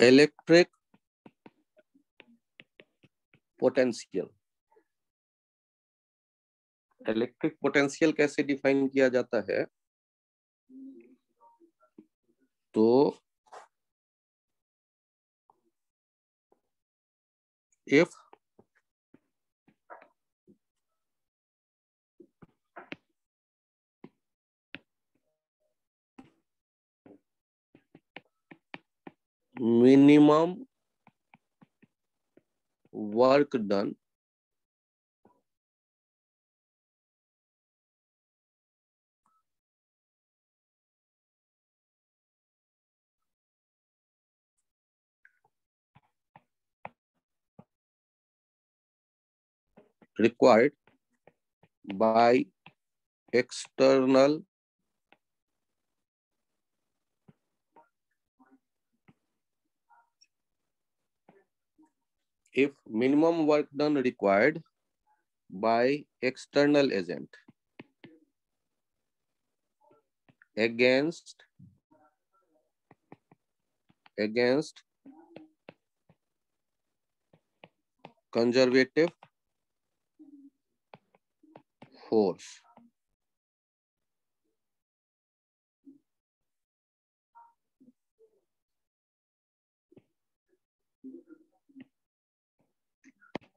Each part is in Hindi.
Electric potential. इलेक्ट्रिक पोटेंशियल कैसे डिफाइन किया जाता है? तो if minimum work done required by external if minimum work done required by external agent against conservative force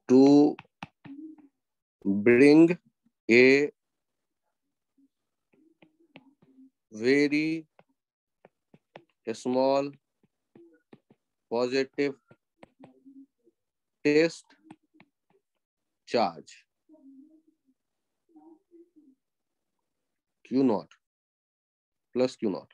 to bring a very small positive test charge Q naught plus Q naught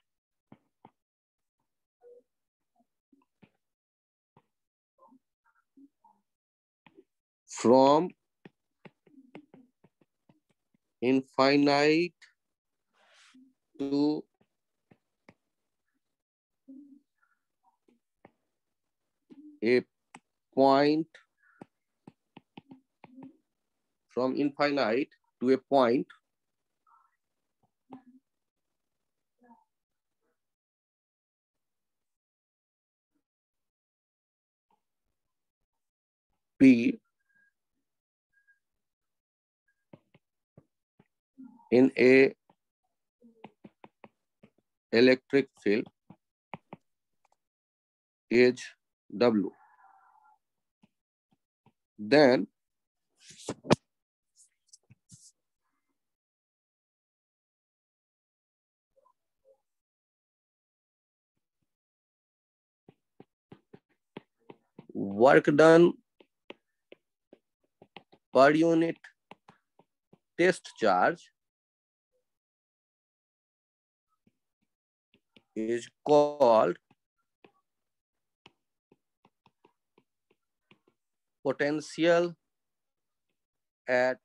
from infinite to a point, from infinite to a point P in a electric field is W. Then work done per unit test charge is called potential at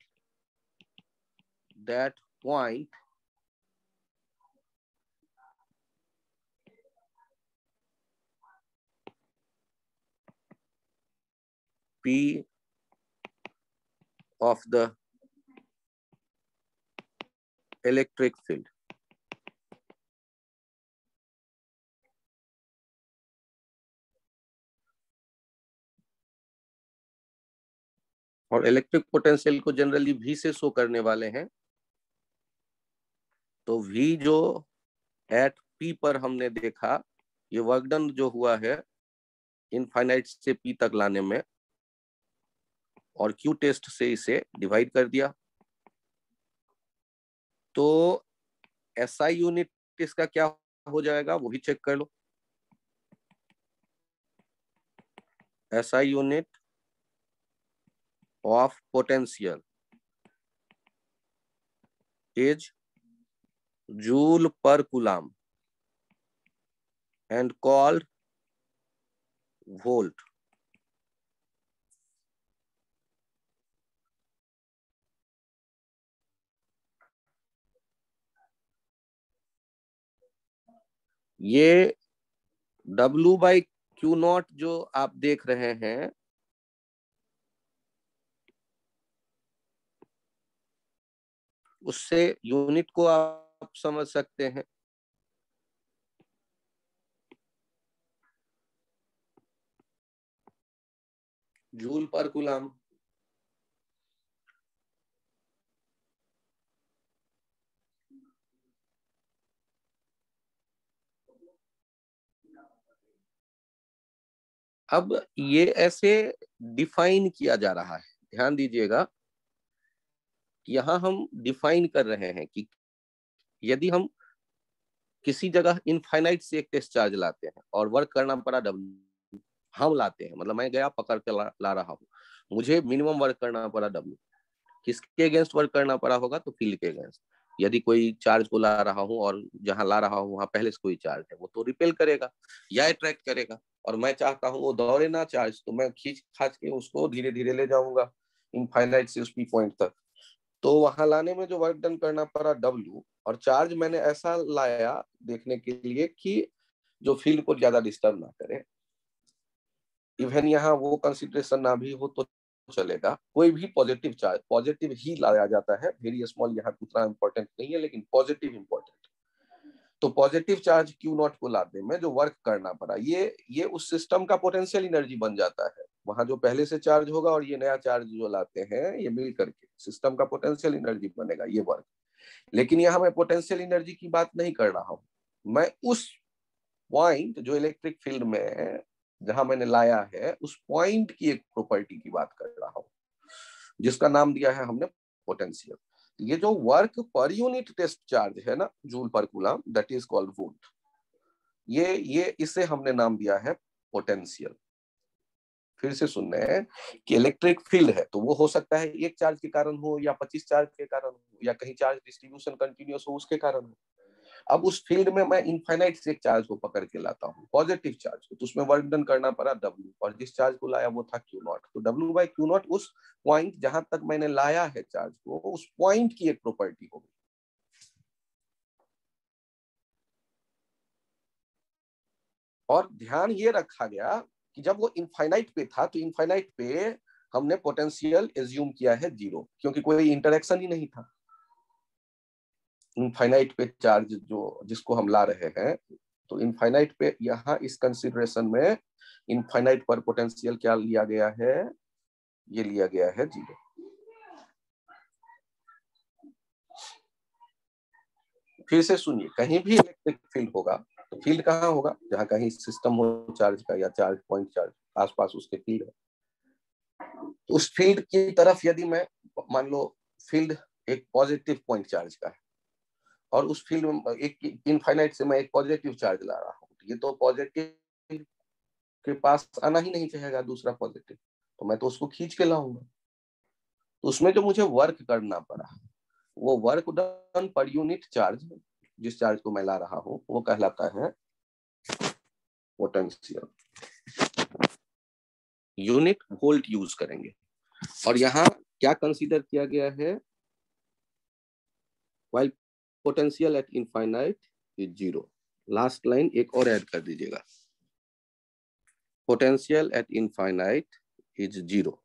that point P of the electric field. और इलेक्ट्रिक पोटेंशियल को जनरली V से शो करने वाले हैं, तो V जो एट P पर हमने देखा, ये वर्क डन जो हुआ है इनफाइनाइट से P तक लाने में, और Q टेस्ट से इसे डिवाइड कर दिया, तो SI यूनिट इसका क्या हो जाएगा वो भी चेक कर लो। SI unit of potential is joule per coulomb and called volt. ये W by Q नॉट जो आप देख रहे हैं, उससे यूनिट को आप समझ सकते हैं। जूल पर कूलम। अब ये ऐसे डिफाइन किया जा रहा है, ध्यान दीजिएगा कि यहाँ हम डिफाइन कर रहे हैं कि यदि हम किसी जगह इनफाइनाइट से एक टेस्ट चार्ज लाते हैं और वर्क करना पड़ा डब्ल्यू, हम लाते हैं मतलब मैं गया पकड़ के ला रहा हूँ, मुझे मिनिमम वर्क करना पड़ा डब्ल्यू, किसके अगेंस्ट वर्क करना पड़ा होगा, तो फील्ड के अगेंस्ट। यदि कोई चार्ज को ला रहा हूँ और जहां ला रहा हूँ वहां पहले से कोई चार्ज है, वो तो रिपेल करेगा या अट्रैक्ट करेगा, और मैं चाहता हूँ वो दौड़े ना चार्ज, तो मैं खींच खाच के उसको धीरे धीरे ले जाऊंगा इनफाइनाइट से उस पी पॉइंट तक। तो वहां लाने में जो वर्क डन करना पड़ा डब्ल्यू, और चार्ज मैंने ऐसा लाया देखने के लिए कि जो फील्ड को ज्यादा डिस्टर्ब ना करे। इवन यहाँ वो कंसिडरेशन ना भी हो तो चलेगा, कोई भी पॉजिटिव चार्ज पॉजिटिव ही लाया जाता है, वेरी स्मॉल यहाँ उतना इंपॉर्टेंट नहीं है, लेकिन पॉजिटिव इंपॉर्टेंट। तो पॉजिटिव चार्ज क्यू नॉट को लाने में जो वर्क करना पड़ा, ये उस सिस्टम का पोटेंशियल एनर्जी बन जाता है। वहां जो पहले से चार्ज होगा और ये नया चार्ज जो लाते हैं, ये मिल करके सिस्टम का पोटेंशियल एनर्जी बनेगा, ये वर्क। लेकिन यहाँ मैं पोटेंशियल एनर्जी की बात नहीं कर रहा हूँ, मैं उस पॉइंट जो इलेक्ट्रिक फील्ड में जहां मैंने लाया है उस पॉइंट की एक प्रॉपर्टी की बात कर रहा हूं, जिसका नाम दिया है हमने पोटेंशियल। ये जो वर्क पर यूनिट टेस्ट चार्ज है ना, जूल पर coulomb, that is called volt. ये इसे हमने नाम दिया है पोटेंशियल। फिर से सुन रहे हैं कि इलेक्ट्रिक फील्ड है तो वो हो सकता है एक चार्ज के कारण हो या 25 चार्ज के कारण हो या कहीं चार्ज डिस्ट्रीब्यूशन कंटिन्यूस हो उसके कारण हो। अब उस फील्ड में मैं इनफाइनाइट से एक चार्ज को पकड़ के लाता हूँ, पॉजिटिव चार्ज, तो उसमें वर्क डन करना पड़ा डब्ल्यू, और जिस चार्ज को लाया वो था क्यू नॉट। तो डब्ल्यू बाई क्यू नॉट उस पॉइंट जहां तक मैंने लाया है चार्ज को, उस पॉइंट की एक प्रॉपर्टी होगी। और ध्यान ये रखा गया कि जब वो इनफाइनाइट पे था तो इनफाइनाइट पे हमने पोटेंशियल एज्यूम किया है जीरो, क्योंकि कोई इंटरेक्शन ही नहीं था। इनफाइनाइट पे चार्ज जो जिसको हम ला रहे हैं, तो इनफाइनाइट पे यहाँ इस कंसिडरेशन में इनफाइनाइट पर पोटेंशियल क्या लिया गया है, ये लिया गया है जीरो। फिर से सुनिए, कहीं भी इलेक्ट्रिक फील्ड होगा तो फील्ड कहाँ होगा, जहां कहीं सिस्टम हो चार्ज का या चार्ज पॉइंट चार्ज आसपास उसके फील्ड है। तो उस फील्ड की तरफ यदि मैं मान लो फील्ड एक पॉजिटिव पॉइंट चार्ज का है और उस फील्ड में एक इनफाइनाइट से मैं एक पॉजिटिव चार्ज ला रहा हूँ, ये तो पॉजिटिव के पास आना ही नहीं चाहेगा दूसरा पॉजिटिव, तो मैं तो उसको खींच के लाऊंगा। तो उसमें जो मुझे वर्क करना पड़ा, वो work done per unit charge, जिस चार्ज को मैं ला रहा हूँ वो कहलाता है पोटेंशियल। यूनिट वोल्ट यूज करेंगे। और यहाँ क्या कंसीडर किया गया है, while potential at infinite is zero। Last line एक और ऐड कर दीजिएगा, potential at infinite is zero,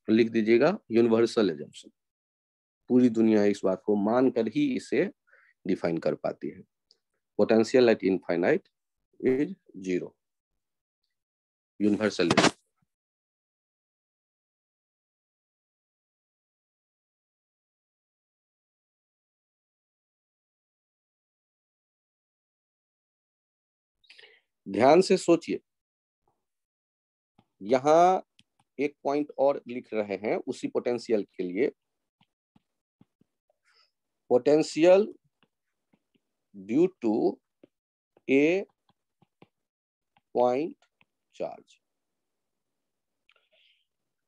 लिख दीजिएगा यूनिवर्सल एजम्पशन। पूरी दुनिया इस बात को मानकर ही इसे डिफाइन कर पाती है, potential at infinite is zero, universal assumption. ध्यान से सोचिए, यहां एक पॉइंट और लिख रहे हैं उसी पोटेंशियल के लिए, potential due to a point charge.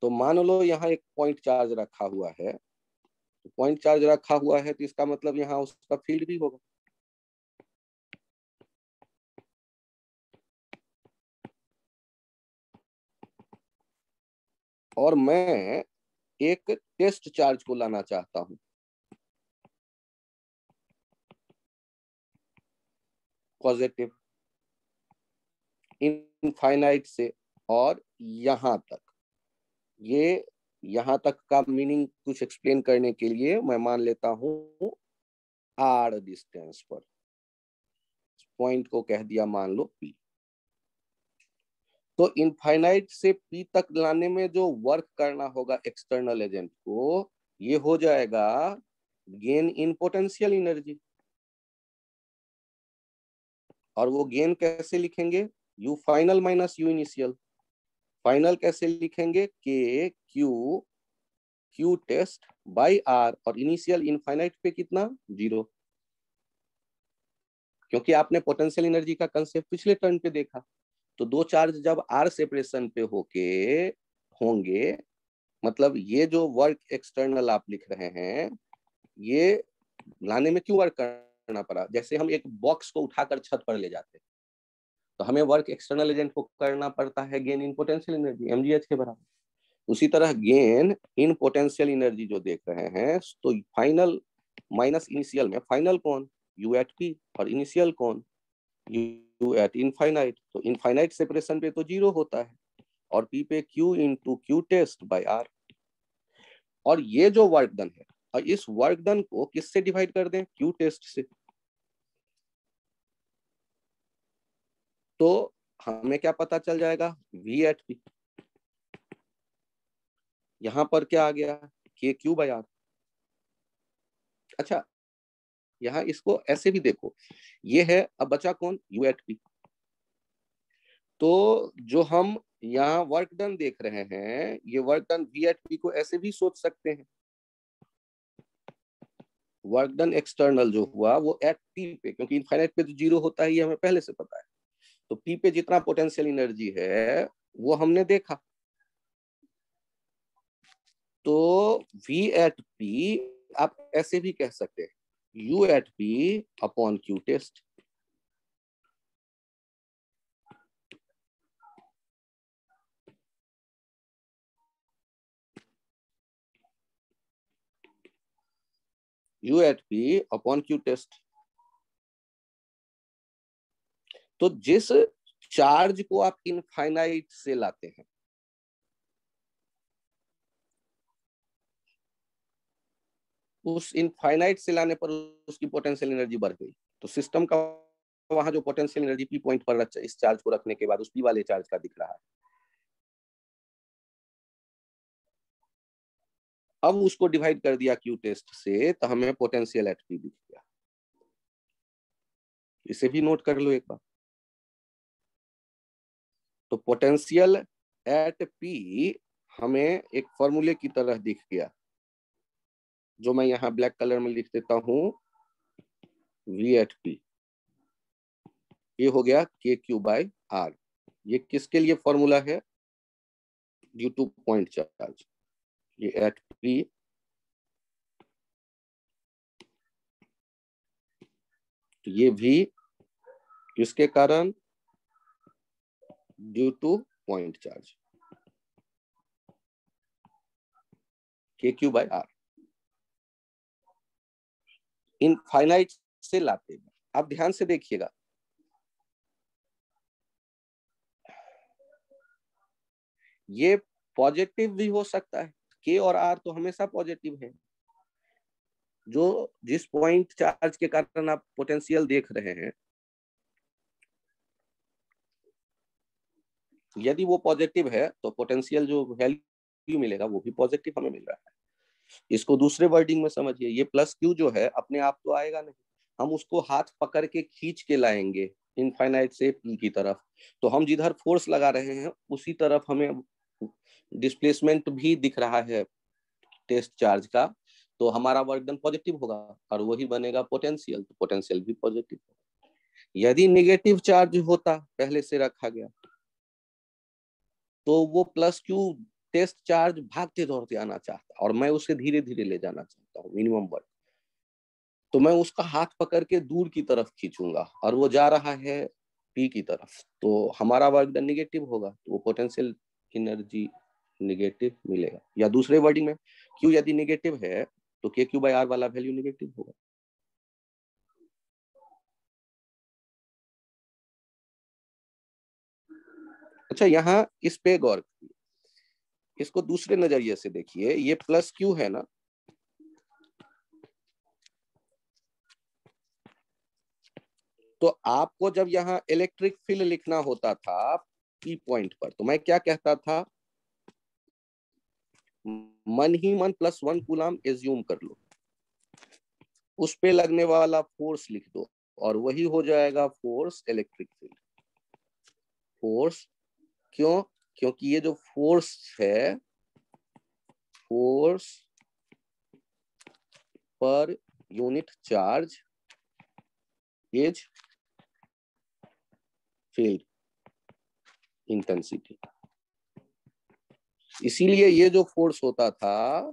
तो मान लो यहाँ एक पॉइंट चार्ज रखा हुआ है, तो पॉइंट चार्ज रखा हुआ है तो इसका मतलब यहाँ उसका फील्ड भी होगा। और मैं एक टेस्ट चार्ज को लाना चाहता हूं पॉजिटिव, इनफाइनाइट से और यहां तक। ये यहां तक का मीनिंग कुछ एक्सप्लेन करने के लिए मैं मान लेता हूं आर डिस्टेंस पर, पॉइंट को कह दिया मान लो पी। तो इनफाइनाइट से पी तक लाने में जो वर्क करना होगा एक्सटर्नल एजेंट को, ये हो जाएगा गेन इन पोटेंशियल एनर्जी। और वो गेन कैसे लिखेंगे? You final minus you initial. Final कैसे लिखेंगे? के क्यू टेस्ट बाई आर, और इनिशियल इनफाइनाइट पे कितना? 0। क्योंकि आपने पोटेंशियल एनर्जी का कंसेप्ट पिछले टर्न पे देखा। तो दो चार्ज जब आर सेपरेशन पे होके होंगे, मतलब ये जो वर्क एक्सटर्नल आप लिख रहे हैं, ये लाने में क्यों वर्क करना पड़ा? जैसे हम एक बॉक्स को उठाकर छत पर ले जाते हैं, तो हमें वर्क एक्सटर्नल एजेंट को करना पड़ता है gain in potential energy, mgh के बराबर। उसी तरह गेन इन पोटेंशियल एनर्जी जो देख रहे हैं, तो फाइनल माइनस इनिशियल में फाइनल कौन? यू एट पी, और इनिशियल कौन? U at infinite. तो इनफाइनाइट सेपरेशन पे तो 0 होता है, और पी पे Q into Q test by R. और ये जो वर्क डन है, और इस वर्क डन को किससे डिवाइड कर दें? क्यू टेस्ट से। तो हमें क्या पता चल जाएगा? V at P. यहां पर क्या आ गया? K Q by are. अच्छा, यहाँ इसको ऐसे भी देखो, ये है, अब बचा कौन? U at P. तो जो हम यहाँ वर्क डन देख रहे हैं, ये work done V at P को ऐसे भी सोच सकते हैं। वर्क डन एक्सटर्नल जो हुआ वो एट पी पे, क्योंकि इनफाइनाइट पे तो 0 होता है, ये हमें पहले से पता है। तो पी पे जितना पोटेंशियल एनर्जी है वो हमने देखा। तो वी एट पी आप ऐसे भी कह सकते हैं, U at P upon Q test. U at P upon Q test. तो जिस चार्ज को आप इनफाइनाइट से लाते हैं, उस इनफाइनाइट से लाने पर उसकी पोटेंशियल एनर्जी बढ़ गई, तो सिस्टम का वहां जो पोटेंशियल एनर्जी पी पॉइंट पर इस चार्ज को रखने के बाद उस पी वाले चार्ज का दिख रहा है, अब उसको डिवाइड कर दिया क्यू टेस्ट से, तो हमें पोटेंशियल एट पी दिख गया। इसे भी नोट कर लो एक बार। तो पोटेंशियल एट पी हमें एक फॉर्मूले की तरह दिख गया, जो मैं यहाँ ब्लैक कलर में लिख देता हूँ, वी एट पी। ये हो गया के क्यू बाय आर। ये किसके लिए फॉर्मूला है? Due two point charge. ये एट पी तो ये भी किसके कारण? ड्यू टू पॉइंट चार्ज, के क्यू बाय आर। इनफाइनाइट से लाते हैं। आप ध्यान से देखिएगा, ये पॉजिटिव भी हो सकता है। के और आर तो हमेशा पॉजिटिव है। जो जिस पॉइंट चार्ज के कारण आप पोटेंशियल देख रहे हैं, यदि वो पॉजिटिव है तो पोटेंशियल जो वैल्यू मिलेगा वो भी पॉजिटिव हमें मिल रहा है। इसको दूसरे वर्डिंग में समझिए, ये प्लस क्यू जो है अपने आप तो आएगा नहीं, हम उसको हाथ पकड़ के खींच के लाएंगे इनफाइनाइट से पी की तरफ। तो हम जिधर फोर्स लगा रहे हैं उसी तरफ हमें डिस्प्लेसमेंट भी दिख रहा है टेस्ट चार्ज का, तो हमारा वर्क डन पॉजिटिव होगा, और वही बनेगा पोटेंशियल, तो पोटेंशियल भी पॉजिटिव होगा। यदि निगेटिव चार्ज होता पहले से रखा गया, तो वो प्लस क्यू टेस्ट चार्ज भागते दौड़ते आना चाहता, और मैं उसे धीरे धीरे ले जाना चाहता हूँ मिनिमम वर्क। तो मैं उसका हाथ पकड़ के दूर की तरफ खींचूंगा, और वो जा रहा है पी की तरफ, तो हमारा वर्क डन निगेटिव होगा, तो वो पोटेंशियल एनर्जी निगेटिव मिलेगा। या दूसरे वर्डिंग में, क्यू यदि निगेटिव है तो के क्यू बाय आर वाला वैल्यू निगेटिव होगा। अच्छा, यहाँ इस पे गौर, इसको दूसरे नजरिए से देखिए, ये प्लस क्यू है ना, तो आपको जब यहाँ इलेक्ट्रिक फील्ड लिखना होता था पी पॉइंट पर। तो मैं क्या कहता था, मन ही मन +1 कूलम एज्यूम कर लो, उस पे लगने वाला फोर्स लिख दो और वही हो जाएगा फोर्स इलेक्ट्रिक फील्ड। फोर्स क्यों? क्योंकि ये जो फोर्स है, force per unit charge is field intensity. इसीलिए ये जो फोर्स होता था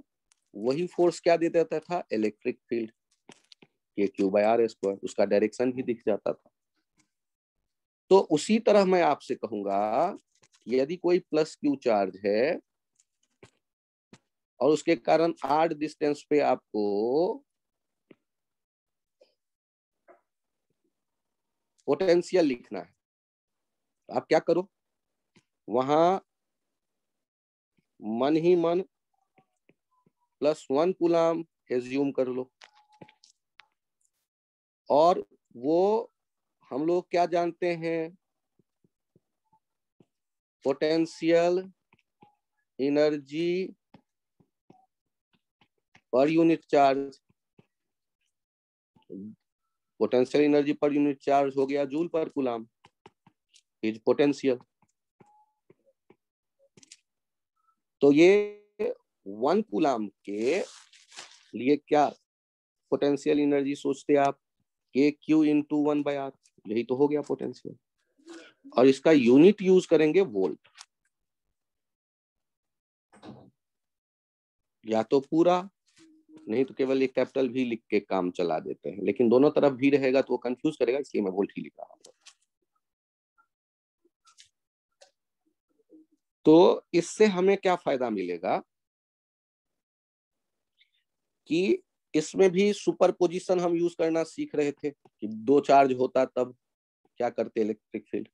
वही फोर्स क्या दे देता था, इलेक्ट्रिक फील्ड, ये Q/r², उसका डायरेक्शन भी दिख जाता था। तो उसी तरह मैं आपसे कहूंगा, यदि कोई +Q चार्ज है और उसके कारण r डिस्टेंस पे आपको पोटेंशियल लिखना है, तो आप क्या करो, वहां मन ही मन +1 कूलम एज्यूम कर लो। और वो हम लोग क्या जानते हैं, potential energy per unit charge. Potential energy per unit charge हो गया जूल पर कूलम, इज पोटेंशियल। तो ये 1 कूलम के लिए क्या पोटेंशियल एनर्जी सोचते आप, KQ × 1/r, यही तो हो गया पोटेंशियल। और इसका यूनिट यूज करेंगे वोल्ट, या तो पूरा, नहीं तो केवल एक कैपिटल भी लिख के काम चला देते हैं, लेकिन दोनों तरफ भी रहेगा तो वो कंफ्यूज करेगा, इसलिए मैं वोल्ट ही लिख रहा हूं। तो इससे हमें क्या फायदा मिलेगा कि इसमें भी सुपरपोजिशन हम यूज करना सीख रहे थे कि दो चार्ज होता तब क्या करते इलेक्ट्रिक फील्ड।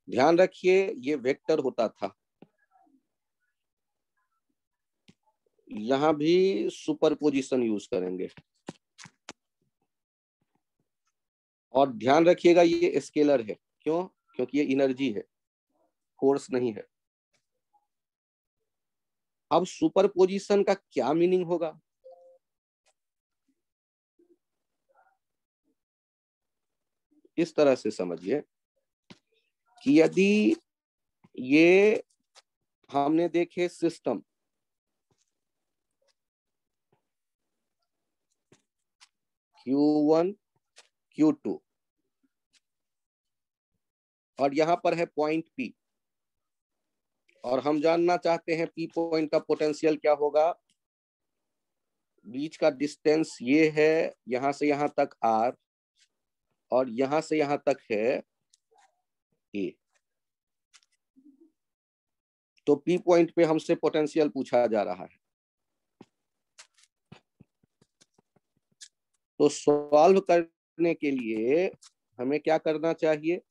ध्यान रखिए ये वेक्टर होता था, यहां भी सुपरपोजिशन यूज करेंगे। और ध्यान रखिएगा ये स्केलर है, क्यों? क्योंकि ये एनर्जी है, फोर्स नहीं है। अब सुपरपोजिशन का क्या मीनिंग होगा, इस तरह से समझिए कि यदि ये हमने देखे सिस्टम, Q1 Q2, और यहां पर है पॉइंट P, और हम जानना चाहते हैं P पॉइंट का पोटेंशियल क्या होगा। बीच का डिस्टेंस ये है, यहां से यहां तक R, और यहां से यहां तक है A। तो P पॉइंट पे हमसे पोटेंशियल पूछा जा रहा है। तो सॉल्व करने के लिए हमें क्या करना चाहिए,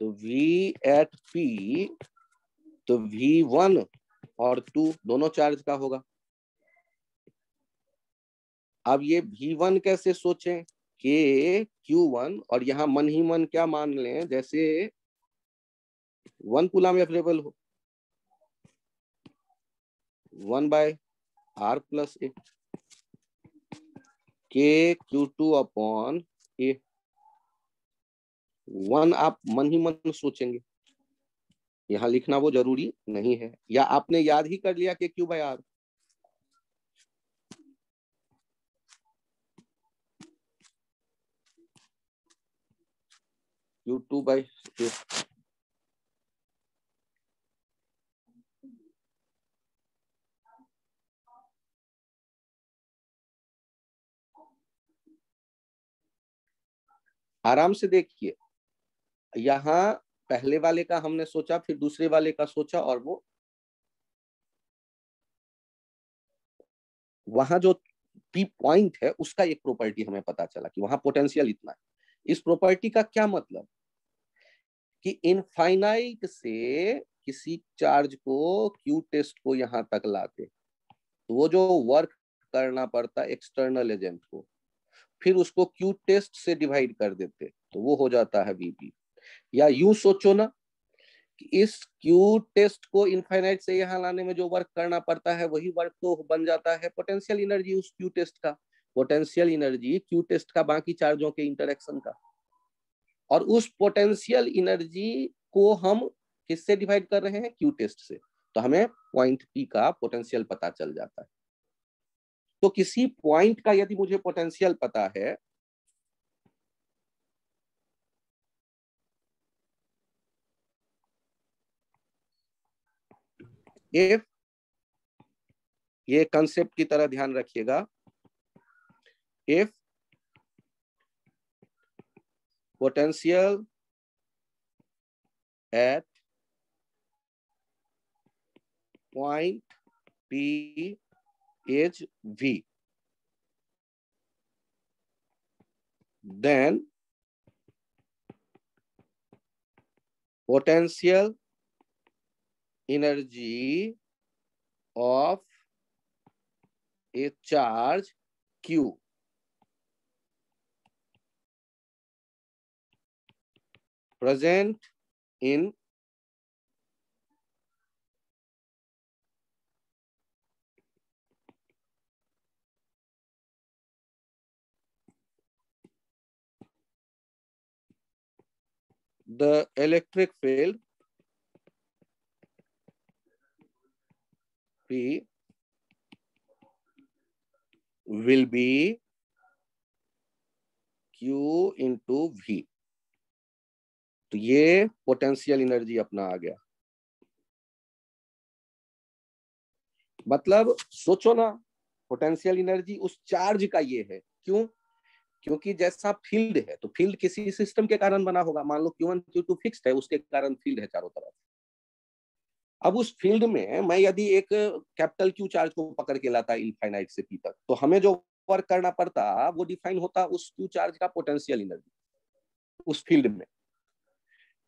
तो V@P, तो V1 और 2 दोनों चार्ज का होगा। अब ये V1 कैसे सोचें, KQ1, और यहाँ मन ही मन क्या मान लें, जैसे 1 कूलम अवेलेबल हो, 1/r + A, KQ2/A। 1 आप मन ही मन सोचेंगे, यहाँ लिखना वो जरूरी नहीं है, या आपने याद ही कर लिया KQ/R। Q2/A। आराम से देखिए, यहाँ पहले वाले का हमने सोचा, फिर दूसरे वाले का सोचा, और वो वहां जो P पॉइंट है उसका एक प्रॉपर्टी हमें पता चला कि वहां पोटेंशियल इतना है। इस प्रॉपर्टी का क्या मतलब कि इनफाइनाइट से किसी चार्ज को Q टेस्ट को यहां तक लाते, तो वो जो वर्क करना पड़ता एक्सटर्नल एजेंट को, फिर उसको क्यू टेस्ट से डिवाइड कर देते तो वो हो जाता है वीबी। या यूं सोचो ना कि इस क्यू टेस्ट को इनफाइनाइट से यहाँ लाने में जो वर्क करना पड़ता है वही वर्क तो बन जाता है पोटेंशियल एनर्जी उस क्यू टेस्ट का, पोटेंशियल एनर्जी क्यू टेस्ट का बाकी चार्जों के इंटरेक्शन का। और उस पोटेंशियल एनर्जी को हम किससे डिवाइड कर रहे हैं, क्यू टेस्ट से, तो हमें पॉइंट पी का पोटेंशियल पता चल जाता है। तो किसी पॉइंट का यदि मुझे पोटेंशियल पता है, इफ, ये कंसेप्ट की तरह ध्यान रखिएगा, if potential eight point P is V, then potential energy of a charge Q present in the electric field P will be Q into V। तो ये पोटेंशियल एनर्जी अपना आ गया। मतलब सोचो ना, पोटेंशियल एनर्जी उस चार्ज का ये है। क्यों? क्योंकि जैसा फील्ड है तो फील्ड किसी सिस्टम के कारण बना होगा। मान लो Q1 Q2 फिक्स्ड है, उसके कारण फील्ड है चारों तरफ। अब उस फील्ड में मैं यदि एक कैपिटल क्यू चार्ज को पकड़ के लाता इनफाइनाइट से पी तक, तो हमें जो वर्क करना पड़ता वो डिफाइन होता उस क्यू चार्ज का पोटेंशियल एनर्जी उस फील्ड में।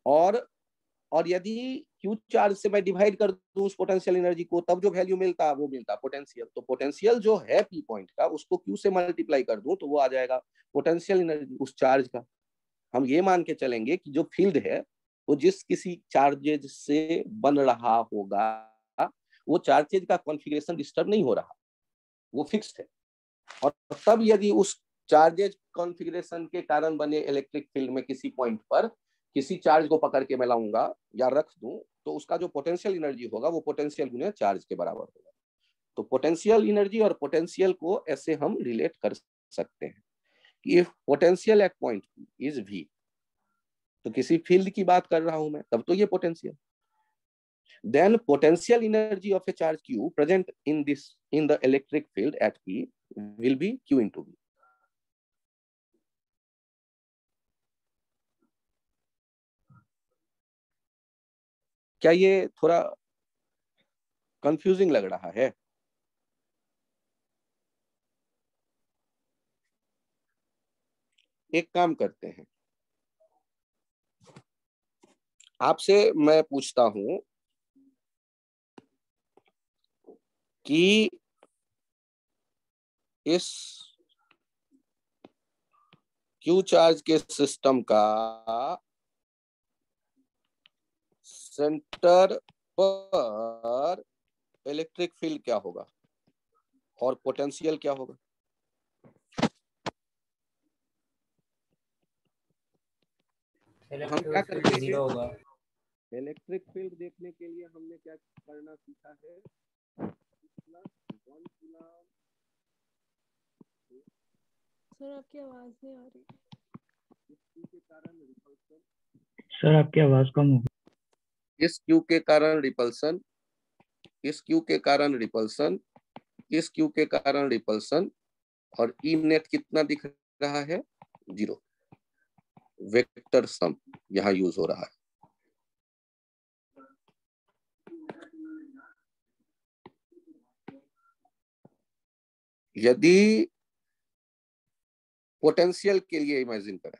और यदि क्यू चार्ज से मैं डिवाइड कर दूं उस पोटेंशियल एनर्जी को, तब जो वैल्यू मिलता वो मिलता पोटेंशियल। तो पोटेंशियल जो है पी पॉइंट का, उसको क्यू से मल्टीप्लाई कर दूं तो वो आ जाएगा पोटेंशियल एनर्जी उस चार्ज का। हम ये मान के चलेंगे कि जो फील्ड है वो जिस किसी चार्जेज से बन रहा होगा, वो चार्जेज का कॉन्फ़िगरेशन डिस्टर्ब नहीं हो रहा, वो फिक्स्ड है। और तब यदि उस चार्जेज कॉन्फ़िगरेशन के कारण बने इलेक्ट्रिक फील्ड में किसी पॉइंट पर किसी चार्ज को पकड़ के मैं लाऊंगा या रख दूं, तो उसका जो पोटेंशियल एनर्जी होगा वो पोटेंशियल गुने चार्ज के बराबर होगा। तो पोटेंशियल एनर्जी और पोटेंशियल को ऐसे हम रिलेट कर सकते हैं कि if potential at point is V, तो किसी फील्ड की बात कर रहा हूं मैं, तब तो ये potential. Then potential energy of a charge Q present in the electric field at P will be Q into V। क्या ये थोड़ा कंफ्यूजिंग लग रहा है? एक काम करते हैं, आपसे मैं पूछता हूं कि इस क्यू चार्ज के सिस्टम का सेंटर पर इलेक्ट्रिक फील्ड क्या होगा और पोटेंशियल क्या होगा? हम क्या करते हैं, इलेक्ट्रिक फील्ड देखने के लिए हमने क्या करना सीखा है, सर आपकी आवाज नहीं आ रही। के कारण रिपल्सन, सर आपकी आवाज कम हो गई। इस क्यू के कारण रिपल्सन, इस क्यू के कारण रिपल्सन, इस क्यू के कारण रिपल्सन, और ई नेट कितना दिख रहा है, 0। वेक्टर सम यहां यूज हो रहा है। यदि पोटेंशियल के लिए इमेजिन करें,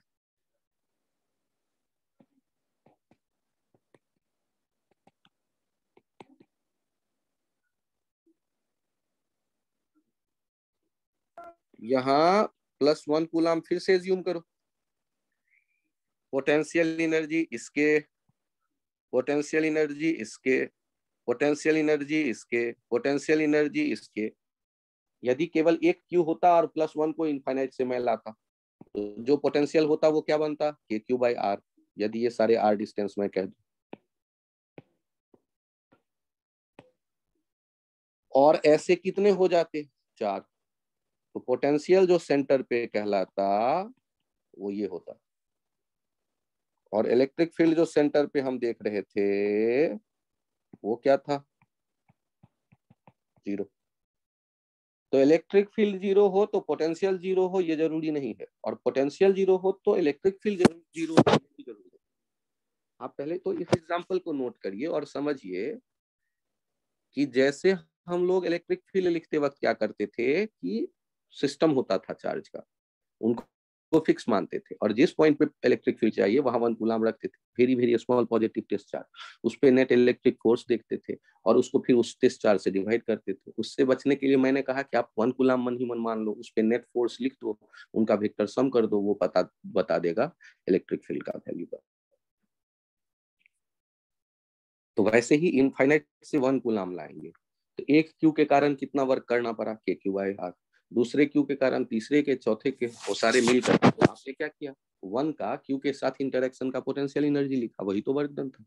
यहां +1 कूलाम फिर से एज्यूम करो। पोटेंशियल एनर्जी इसके, पोटेंशियल एनर्जी इसके, पोटेंशियल एनर्जी इसके, पोटेंशियल एनर्जी इसके। यदि केवल एक क्यू होता और +1 को इनफाइनाइट से मैं लाता, तो जो पोटेंशियल होता वो क्या बनता, KQ/R। यदि ये सारे R डिस्टेंस में कह दूं, और ऐसे कितने हो जाते, 4। तो पोटेंशियल जो सेंटर पे कहलाता वो ये होता, और इलेक्ट्रिक फील्ड जो सेंटर पे हम देख रहे थे वो क्या था, 0। तो इलेक्ट्रिक फील्ड 0 हो तो पोटेंशियल 0 हो ये जरूरी नहीं है, और पोटेंशियल 0 हो तो इलेक्ट्रिक फील्ड 0 हो ये जरूरी है। आप पहले तो इस एग्जांपल को नोट करिए और समझिए कि जैसे हम लोग इलेक्ट्रिक फील्ड लिखते वक्त क्या करते थे कि सिस्टम होता था चार्ज का, उनको फिक्स मानते थे, और जिस पॉइंट पे इलेक्ट्रिक फील्ड चाहिए वहां 1 कूलाम रखते थे, very very small positive test charge, उस पे नेट इलेक्ट्रिक फोर्स देखते थे और उसको फिर उस टेस्ट चार्ज से डिवाइड करते थे। उससे बचने के लिए मैंने कहा कि आप 1 कूलाम मन ही मन मान लो, उस पे नेट फोर्स लिख दो, उनका वेक्टर सम कर दो, वो बता देगा इलेक्ट्रिक फील्ड का वैल्यू का। तो वैसे ही इनफाइनाइट से 1 कूलाम लाएंगे, तो एक क्यू के कारण कितना वर्क करना पड़ा, KQ/R। दूसरे क्यू के कारण, तीसरे के, चौथे के, वो सारे मिलकर, तो आपने क्या किया, 1 का क्यू के साथ इंटरेक्शन का पोटेंशियल एनर्जी लिखा, वही तो वर्क डन था।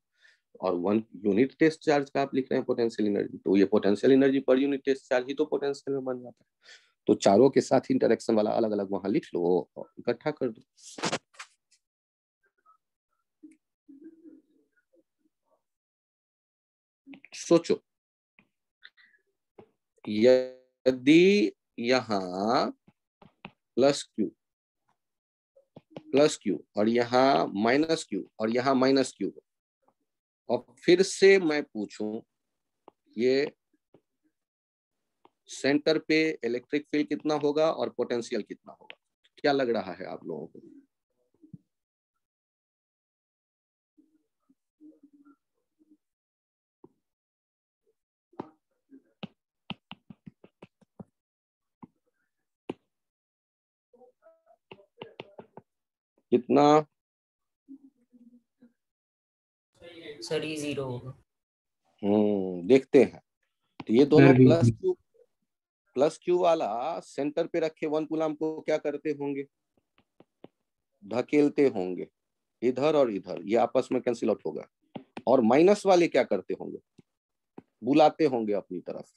और 1 यूनिट टेस्ट चार्ज का आप लिख रहे हैं पोटेंशियल एनर्जी, तो ये potential energy per unit test charge ही तो पोटेंशियल में बन जाता है। तो चारों के साथ इंटरेक्शन वाला अलग अलग वहां लिख लो और इकट्ठा कर दो। सोचो, यदि यहाँ प्लस क्यू और यहाँ -Q और यहाँ -Q, और फिर से मैं पूछूं ये सेंटर पे इलेक्ट्रिक फील्ड कितना होगा और पोटेंशियल कितना होगा, क्या लग रहा है आप लोगों को? कितना? सर ये 0 होगा। देखते हैं। तो ये दोनों सर, प्लस क्यू वाला सेंटर पे रखे 1 कूलाम को क्या करते होंगे, धकेलते होंगे इधर और इधर, ये आपस में कैंसिल आउट होगा। और माइनस वाले क्या करते होंगे, बुलाते होंगे अपनी तरफ,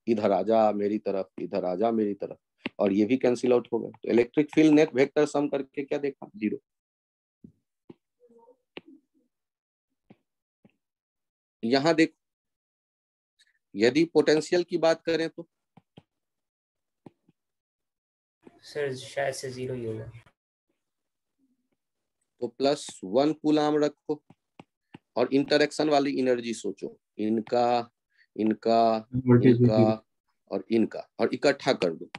इधर आजा मेरी तरफ, इधर आजा मेरी तरफ, और ये भी कैंसिल आउट होगा। तो electric field net vector sum करके क्या देखा, 0। यहां देखो, यदि पोटेंशियल की बात करें तो सर शायद से 0 ही होगा। तो +1 कूलाम रखो और इंटरेक्शन वाली एनर्जी सोचो, इनका इनका इनका और इनका, और इकट्ठा कर दो,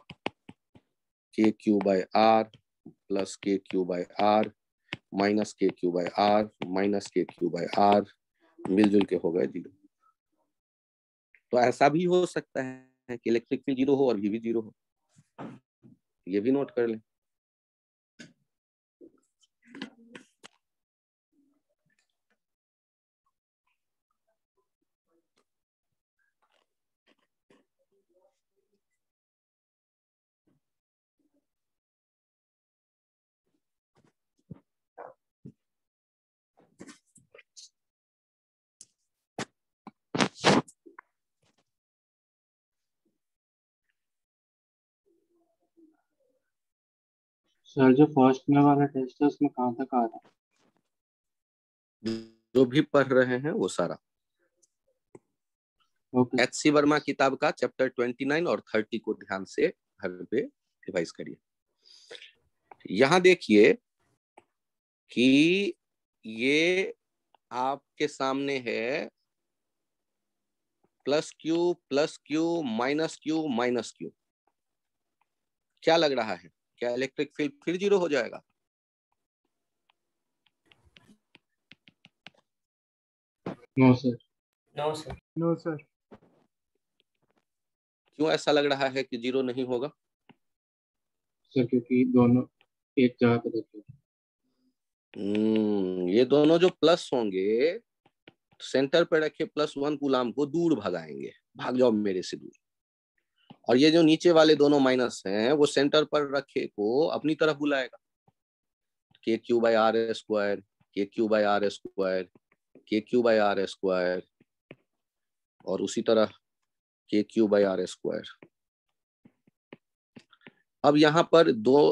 KQ/R + KQ/R -KQ/R -KQ/R, मिलजुल के हो गए 0। तो ऐसा भी हो सकता है कि इलेक्ट्रिक फील्ड 0 हो और भी 0 हो, ये भी नोट कर लें। सर जो फर्स्ट में वाला टेस्ट है उसमें कहाँ तक आ रहा जो भी पढ़ रहे हैं वो सारा है? ओके HC वर्मा किताब का चैप्टर 29 और 30 को ध्यान से घर पे रिवाइज करिए। यहां देखिए कि ये आपके सामने है +Q +Q -Q -Q। क्या लग रहा है, क्या इलेक्ट्रिक फील्ड फिर 0 हो जाएगा? No sir. No sir. No sir. क्यों ऐसा लग रहा है कि 0 नहीं होगा? सर क्योंकि दोनों एक जगह पे रखे हैं। ये दोनों जो प्लस होंगे सेंटर पे रखे +1 कूलाम को दूर भगाएंगे, भाग जाओ मेरे से दूर। और ये जो नीचे वाले दोनों माइनस हैं वो सेंटर पर रखे को अपनी तरफ बुलाएगा। KQ/R², KQ/R², KQ/R², और उसी तरह KQ/R²। अब यहाँ पर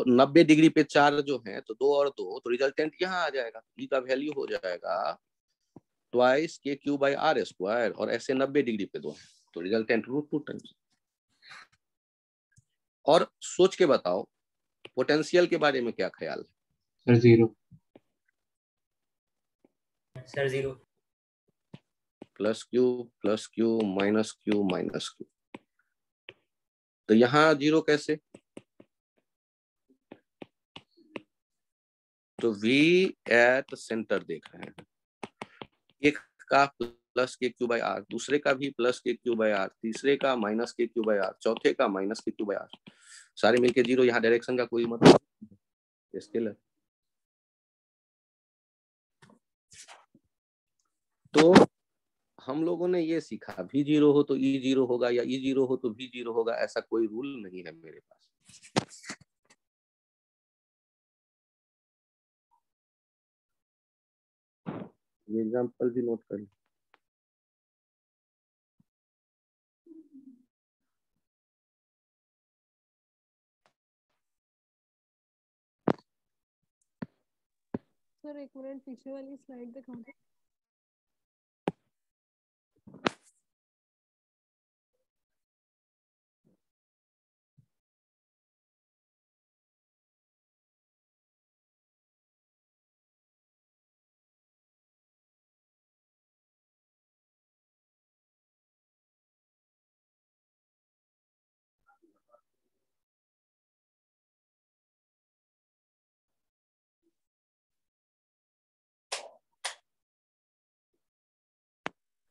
90 डिग्री पे 4 जो है तो 2 और 2, तो रिजल्टेंट यहाँ आ जाएगा। ई का वैल्यू हो जाएगा ट्वाइस KQ/R², और ऐसे 90 डिग्री पे 2 है तो रिजल्टेंट √2 टाइम्स। और सोच के बताओ पोटेंशियल के बारे में क्या ख्याल है? Sir 0। Sir 0। +Q +Q -Q -Q, तो यहाँ 0 कैसे? तो V एट सेंटर देख रहे हैं, एक का +KQ/R, दूसरे का भी +KQ/R, तीसरे का -KQ/R, चौथे का -KQ/R, सारे मिलके 0। यहाँ डायरेक्शन का कोई मतलब नहीं, स्केलर। तो हम लोगों ने ये सीखा V 0 हो तो E 0 होगा, या E 0 हो तो V 0 होगा, ऐसा कोई रूल नहीं है मेरे पास। ये एग्जांपल भी नोट कर लो। सर 1 मिनट पीछे वाली स्लाइड दिखा दो।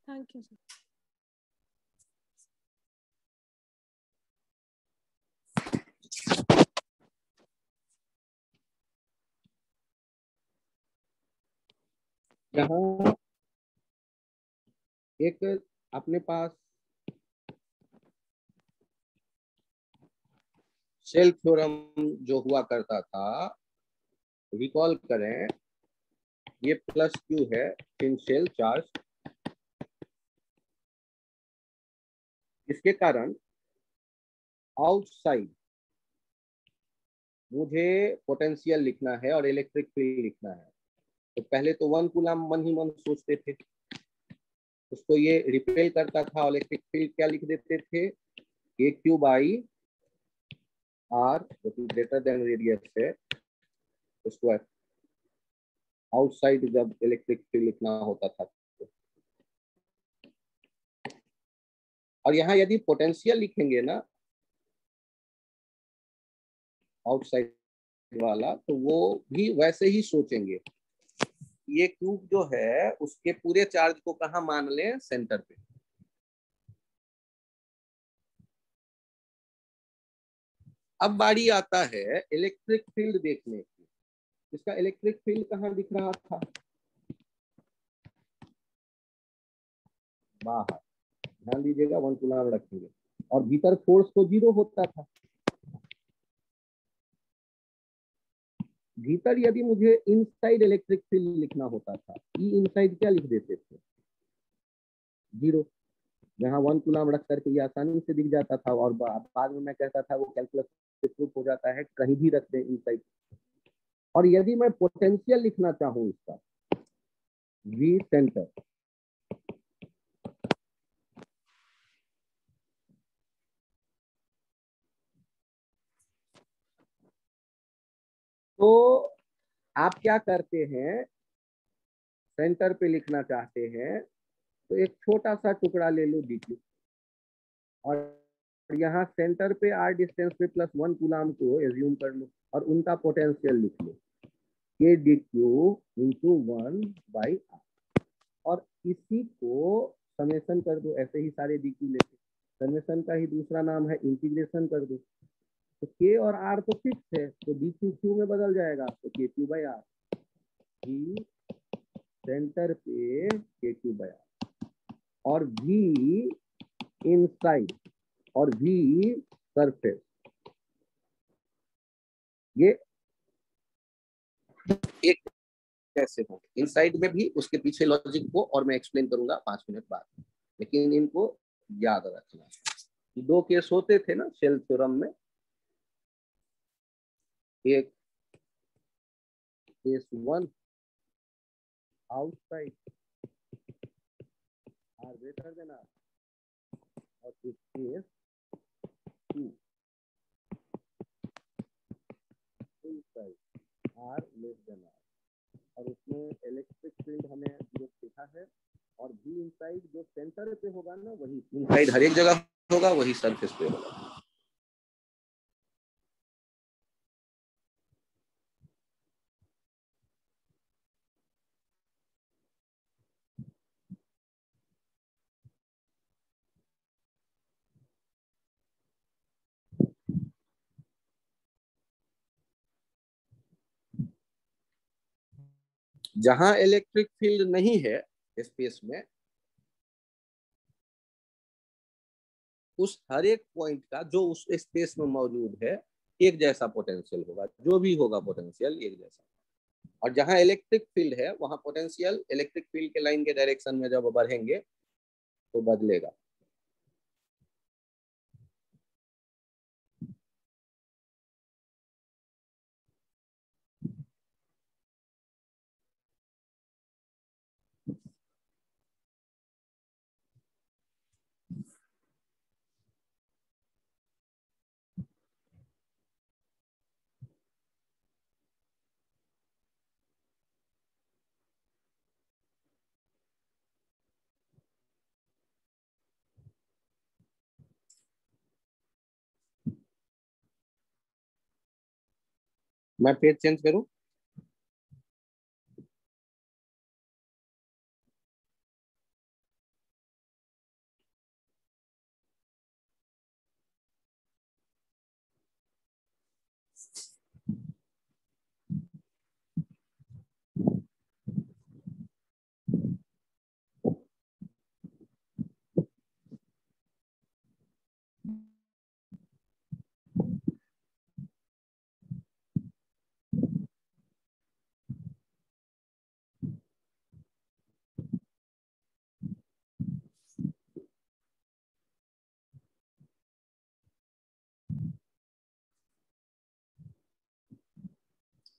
Thank you sir. यहाँ एक अपने पास सेल थ्योरम जो हुआ करता था, रिकॉल करें, ये +Q है टेंसियल चार्ज। इसके कारण आउटसाइड मुझे पोटेंशियल लिखना है और इलेक्ट्रिक फील्ड लिखना है। तो पहले तो 1 कूलम मन ही मन सोचते थे, उसको ये रिपेल करता था, और इलेक्ट्रिक फील्ड क्या लिख देते थे, KQ/R जो कि ग्रेटर देन रेडियस है स्क्वायर। आउटसाइड जब इलेक्ट्रिक फील्ड लिखना होता था तो। और यहाँ यदि पोटेंशियल लिखेंगे ना आउटसाइड वाला, तो वो भी वैसे ही सोचेंगे। ये क्यूब जो है उसके पूरे चार्ज को कहाँ मान लें, सेंटर पे। अब बारी आता है इलेक्ट्रिक फील्ड देखने की। इसका इलेक्ट्रिक फील्ड कहाँ दिख रहा था, बाहर। ध्यान दीजिएगा 1 कूलम रखेंगे, और भीतर फोर्स तो 0 होता था। भीतर यदि मुझे इनसाइड इलेक्ट्रिक फील्ड लिखना होता था, ई इनसाइड क्या लिख देते थे, 0। यहाँ 1 कूलम रख करके ये आसानी से दिख जाता था, और बाद में मैं कहता था वो कैलकुलस प्रूफ हो जाता है, कहीं भी रख दें इनसाइड। और यदि मैं पोटेंशियल लिखना चाहूँ इसका, V सेंटर, तो आप क्या करते हैं, सेंटर पे लिखना चाहते हैं तो एक छोटा सा टुकड़ा ले लो dq, और यहाँ सेंटर पे r डिस्टेंस पे +1 कूलम को एज्यूम कर लो, और उनका पोटेंशियल लिख लो, K dq × 1/r, और इसी को समेशन कर दो। ऐसे ही सारे dq लेते, समेशन का ही दूसरा नाम है इंटीग्रेशन कर दो। तो के और आर तो फिक्स है, तो डी क्यू क्यू में बदल जाएगा, तो K Q by R. V centre पे के क्यू बाई आर, और वी इनसाइड और वी सरफेस, ये एक कैसे हो इनसाइड में भी, उसके पीछे लॉजिक को और मैं एक्सप्लेन करूंगा 5 मिनट बाद, लेकिन इनको याद रखना। दो केस होते थे ना शेल थ्योरम में, एक case 1 outside R greater than R, और case 2 inside R less than R, और उसमें इलेक्ट्रिक फील्ड हमें जो देखा है, और बी इनसाइड जो सेंटर पे होगा ना, वही इनसाइड हर एक जगह होगा, वही सरफेस पे होगा। जहां इलेक्ट्रिक फील्ड नहीं है स्पेस में, उस हर एक पॉइंट का जो उस स्पेस में मौजूद है एक जैसा पोटेंशियल होगा, जो भी होगा पोटेंशियल एक जैसा। और जहां इलेक्ट्रिक फील्ड है वहां पोटेंशियल इलेक्ट्रिक फील्ड के लाइन के डायरेक्शन में जब बढ़ेंगे तो बदलेगा। मैं पेज चेंज करूं?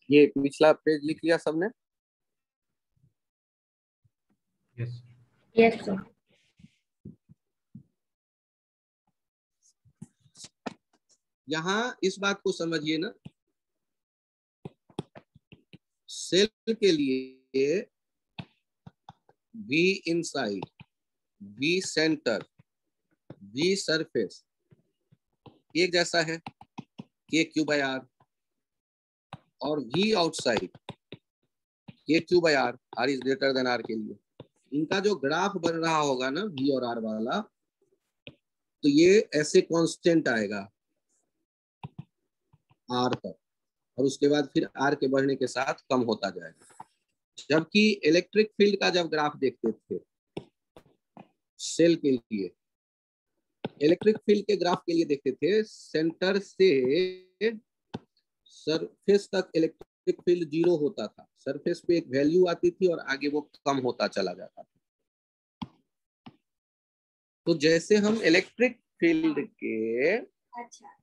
ये पिछला पेज लिख लिया सबने? Yes yes sir. यहाँ इस बात को समझिए ना, सेल के लिए V inside, V centre, V surface एक जैसा है, के क्यू बाई आर, और V outside K Q by R, R is greater than R के लिए इनका जो ग्राफ बन रहा होगा ना वी और आर वाला, तो ये ऐसे कांस्टेंट आएगा आर तक, और उसके बाद फिर आर के बढ़ने के साथ कम होता जाएगा। जबकि इलेक्ट्रिक फील्ड का जब ग्राफ देखते थे सेल के लिए, इलेक्ट्रिक फील्ड के ग्राफ के लिए देखते थे, सेंटर से सरफेस तक इलेक्ट्रिक फील्ड 0 होता था, सरफेस पे एक वैल्यू आती थी और आगे वो कम होता चला जाता था। तो जैसे हम इलेक्ट्रिक फील्ड के अच्छा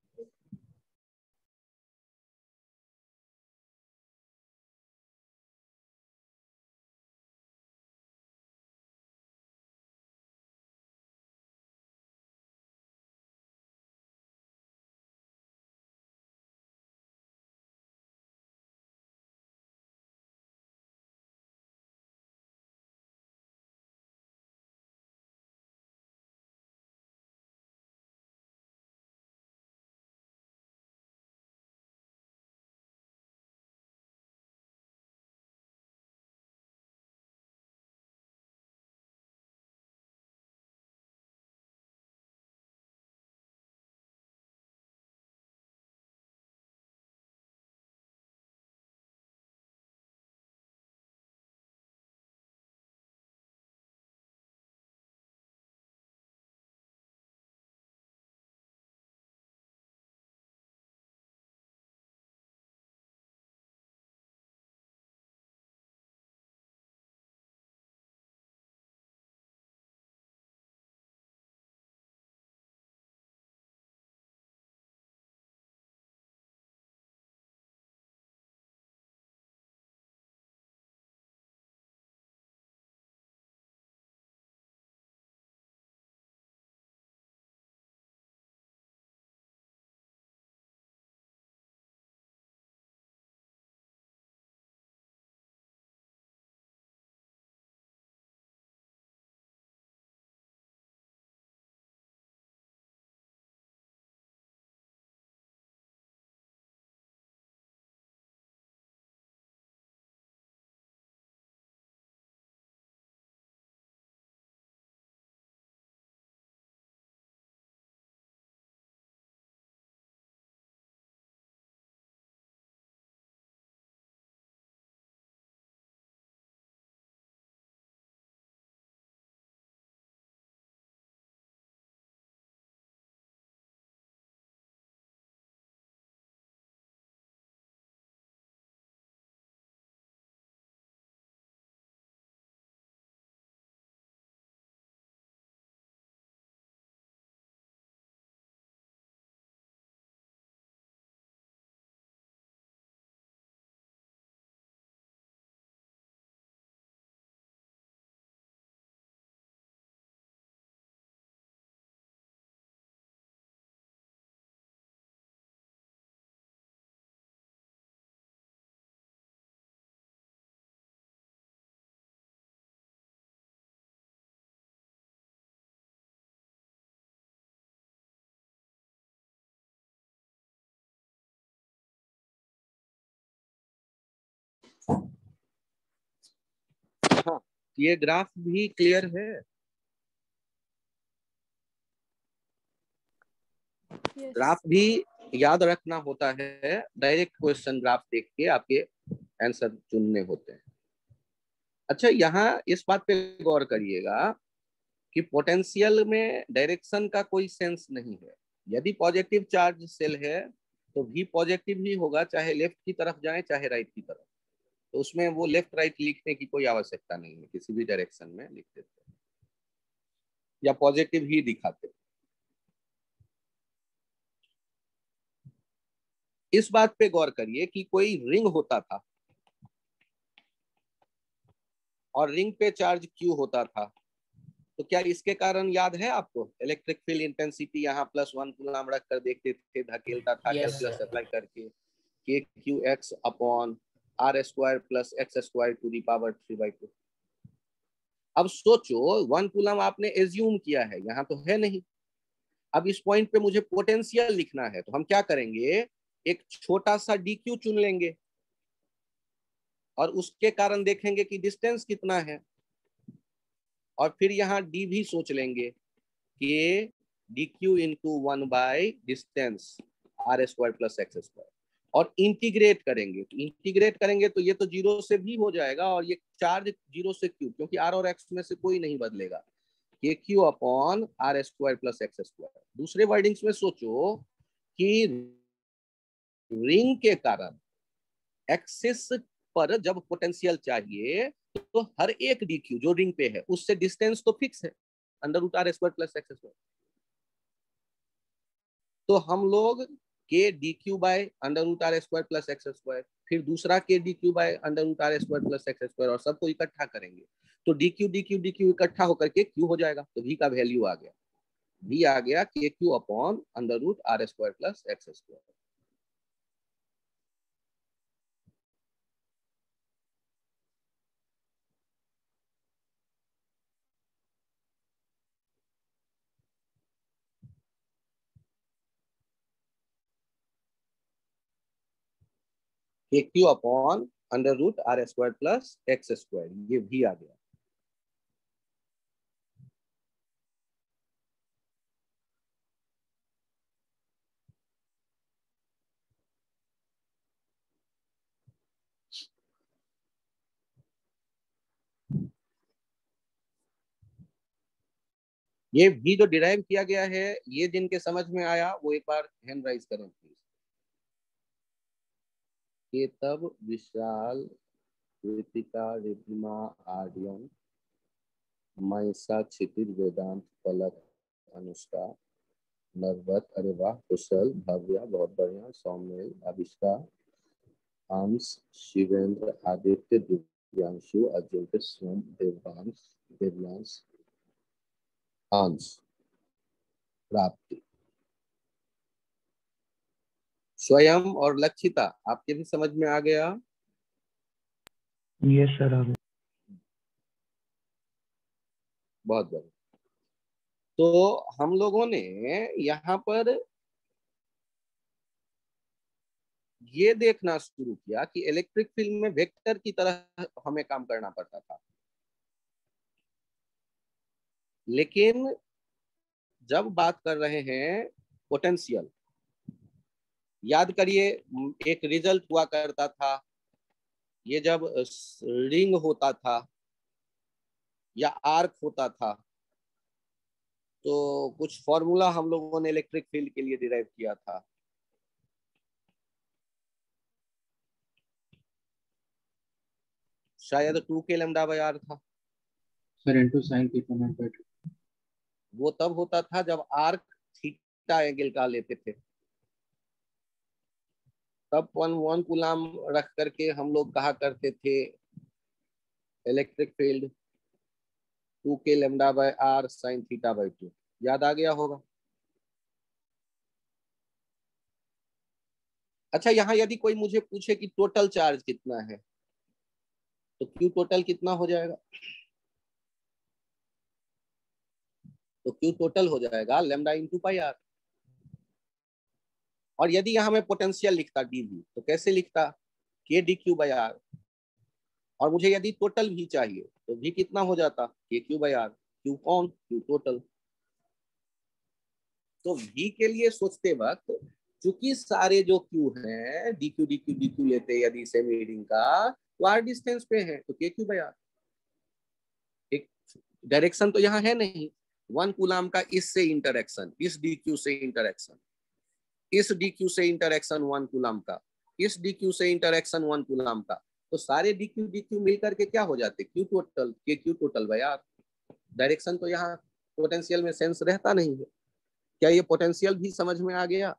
ये ग्राफ भी क्लियर है? यस ग्राफ भी याद रखना होता है, डायरेक्ट क्वेश्चन ग्राफ देख के आपके आंसर चुनने होते हैं। अच्छा, यहाँ इस बात पे गौर करिएगा कि पोटेंशियल में डायरेक्शन का कोई सेंस नहीं है। यदि पॉजिटिव चार्ज सेल है तो भी पॉजिटिव ही होगा, चाहे लेफ्ट की तरफ जाए चाहे राइट की तरफ। तो उसमें वो लेफ्ट राइट लिखने की कोई आवश्यकता नहीं है, किसी भी डायरेक्शन में लिख देते हैं या पॉजिटिव ही दिखाते हैं। इस बात पे गौर करिए कि कोई रिंग होता था और रिंग पे चार्ज क्यू होता था, तो क्या इसके कारण याद है आपको? इलेक्ट्रिक फील्ड इंटेंसिटी यहाँ +1 कूलम रख कर देखते थे, धकेलता था यस कैलकुलस सर। अप्लाई करके, K Q X upon R square plus X square to the power 3/2। अब सोचो 1 कूलम आपने एज्यूम किया है, यहाँ तो है नहीं। अब इस पॉइंट पे मुझे पोटेंशियल लिखना है, तो हम क्या करेंगे, एक छोटा सा डी क्यू चुन लेंगे और उसके कारण देखेंगे कि डिस्टेंस कितना है, और फिर यहाँ डी भी सोच लेंगे कि D Q into one by distance R square plus X square, और इंटीग्रेट करेंगे। तो इंटीग्रेट करेंगे तो ये तो जीरो से भी हो जाएगा, और ये चार्ज जीरो से क्यू, क्योंकि आर और एक्स में से कोई नहीं बदलेगा, K Q upon R square plus X square. दूसरे वर्डिंग्स में सोचो कि रिंग के कारण एक्सिस पर जब पोटेंशियल चाहिए तो हर एक डी क्यू जो रिंग पे है उससे डिस्टेंस तो फिक्स है, √r² प्लस एक्स स्क्वायर। तो हम लोग K D Q by √r² plus X square, फिर दूसरा K D Q by √r² plus X square, और सबको इकट्ठा करेंगे तो डी क्यू इकट्ठा होकर के क्यू हो जाएगा। तो वी का वैल्यू आ गया, वी आ गया K Q upon √r² plus X square. K Q upon √r² plus X square, ये भी आ गया। ये भी जो डिराइव किया गया है, ये जिनके समझ में आया वो एक बार हैंड राइज करें प्लीज। केतव, विशाल, कृतिका, रिद्धिमा, आर्यन, मयसा, क्षितिज, वेदांत, पलक, अनुष्का, नरवत, अरे वाह, कुशल, भव्या बहुत बढ़िया, सौम्य, अभिष्का, अंश, शिवेंद्र, आदित्य, दिव्यांशु, अजिंक्य, सोम, देवयांश, अंश, प्राप्ति, स्वयं और लक्षिता, आपके भी समझ में आ गया? यस सर आ गया। बहुत बढ़िया। तो हम लोगों ने यहाँ पर ये देखना शुरू किया कि इलेक्ट्रिक फील्ड में वेक्टर की तरह हमें काम करना पड़ता था, लेकिन जब बात कर रहे हैं पोटेंशियल, याद करिए एक रिजल्ट हुआ करता था, ये जब रिंग होता था या आर्क होता था तो कुछ फॉर्मूला हम लोगों ने इलेक्ट्रिक फील्ड के लिए डिराइव किया था। शायद 2k λ/r था। Sir into sin θ/2। वो तब होता था जब आर्क थीटा एंगल का लेते थे, तब 1 कूलम रख करके हम लोग कहा करते थे electric field 2k λ/r sin θ/2। याद आ गया होगा। अच्छा, यहाँ यदि कोई मुझे पूछे कि टोटल चार्ज कितना है, तो क्यू टोटल कितना हो जाएगा? तो क्यू टोटल हो जाएगा λ/πr। और यदि यहाँ मैं पोटेंशियल लिखता डी भी, तो कैसे लिखता? के डी क्यू बाई आर। और मुझे यदि टोटल भी चाहिए तो भी कितना हो जाता, के क्यू बाई आर। क्यू कौन? Q total. तो v के लिए सोचते वक्त चूंकि सारे जो क्यू हैं D Q D Q D Q लेते यदि सेम रीडिंग का, तो आर डिस्टेंस पे है तो के क्यू बाई आर। एक डायरेक्शन तो यहाँ है नहीं, 1 कूलम का इससे इंटरेक्शन, इस डी क्यू से इंटरेक्शन, इस डी क्यू से इंटरेक्शन 1 कूलम का, इस डी क्यू से इंटरेक्शन 1 कूलम का, तो सारे डी क्यू मिलकर के क्या हो जाते, Q total, K Q total by R. Direction तो यहाँ पोटेंशियल में सेंस रहता नहीं है। क्या ये पोटेंशियल भी समझ में आ गया?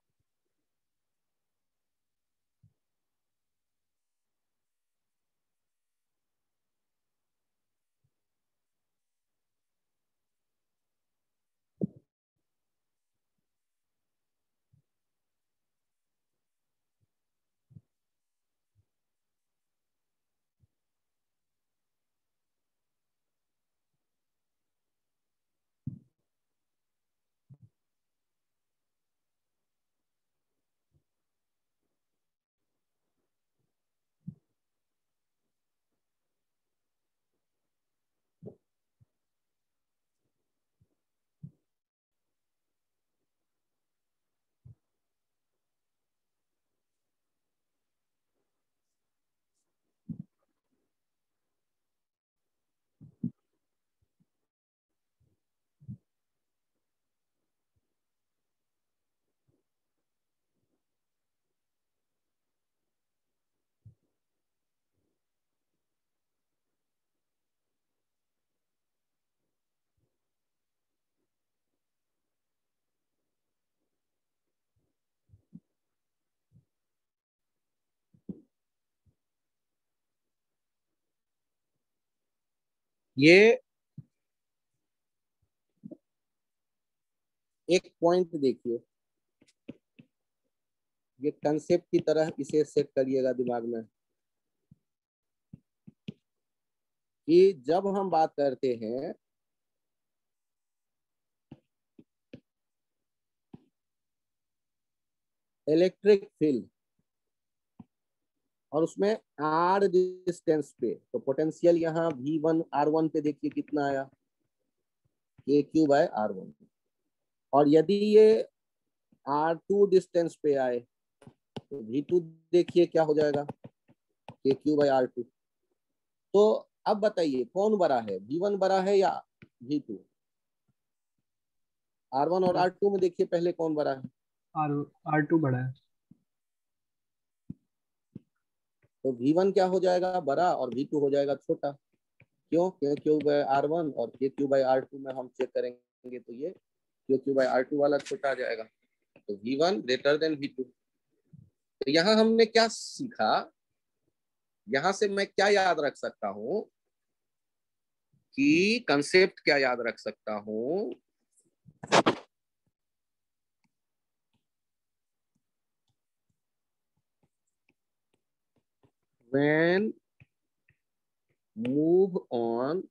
ये एक पॉइंट देखिए, ये कंसेप्ट की तरह इसे सेट करिएगा दिमाग में कि जब हम बात करते हैं इलेक्ट्रिक फील्ड और उसमें आर डिस्टेंस पे, तो पोटेंशियल यहाँ V1 R1 पे देखिए कितना आया, के क्यू बाय R1। और यदि ये R2 डिस्टेंस पे आए तो V2 देखिए क्या हो जाएगा, के क्यू बाय R2। तो अब बताइए कौन बड़ा है, V1 बड़ा है या V2? R1 और R2 में देखिए पहले कौन बड़ा है, R2 बड़ा है। तो V1 क्या हो जाएगा, बड़ा, और V2 हो जाएगा छोटा। क्यों? के क्यू बाय R1 और के क्यू बाय R2 में हम चेक करेंगे तो ये के क्यू बाय R2 वाला छोटा आ जाएगा, तो V1 ग्रेटर देन V2। तो यहाँ हमने क्या सीखा, यहाँ से मैं क्या याद रख सकता हूँ कि कंसेप्ट क्या याद रख सकता हूँ, when move on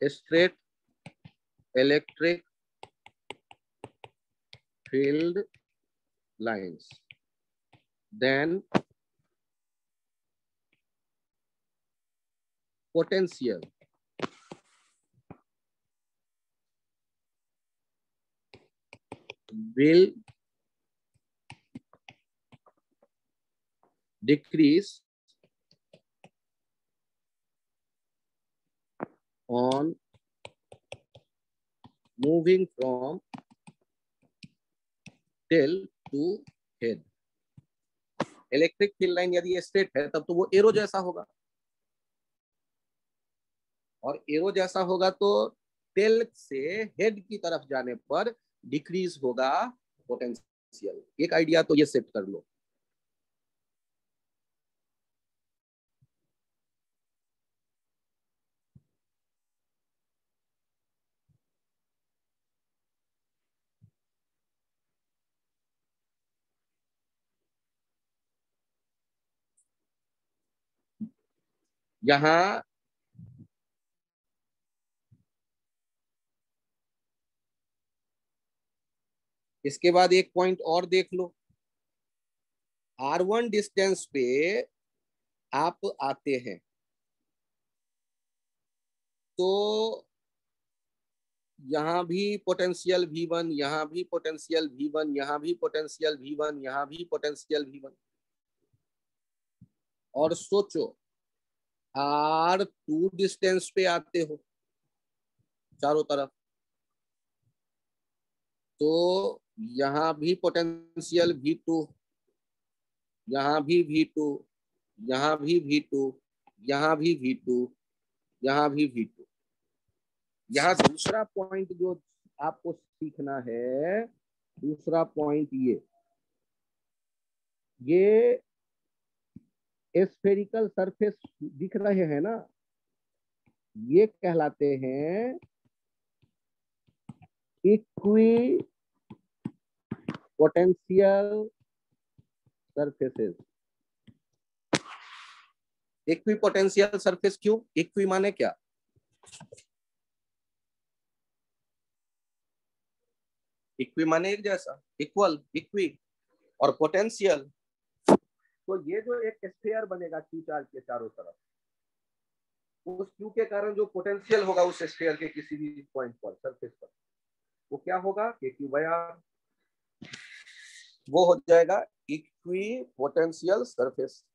straight electric field lines, then potential will decrease on moving from tail to head। Electric field line यदि स्ट्रेट है तब तो वो एरो जैसा होगा, और एरो जैसा होगा तो टेल से हेड की तरफ जाने पर डिक्रीज होगा पोटेंशियल। एक आइडिया तो ये सेट कर लो। यहाँ इसके बाद एक पॉइंट और देख लो, R1 डिस्टेंस पे आप आते हैं तो यहां भी पोटेंशियल V1, यहां भी पोटेंशियल V1, यहां भी पोटेंशियल V1, यहां भी पोटेंशियल V1। और सोचो R2 डिस्टेंस पे आते हो चारों तरफ तो यहां भी पोटेंशियल V2, यहां भी V2, यहां भी V2, यहां भी V2, यहां भी V2। यहां दूसरा पॉइंट जो आपको सीखना है, दूसरा पॉइंट ये स्फेरिकल सरफेस दिख रहे हैं ना, ये कहलाते हैं equi potential surfaces. Equi potential surface क्यों? इक्वी माने क्या? इक्वी माने एक जैसा, इक्वल, इक्वी, और पोटेंशियल। तो ये जो एक स्फीयर बनेगा क्यू चार्ज के चारों तरफ, उस क्यू के कारण जो पोटेंशियल होगा उस स्फीयर के किसी भी पॉइंट पर, सरफेस पर, वो क्या होगा? के क्यू बाय आर। वो हो जाएगा equipotential surface.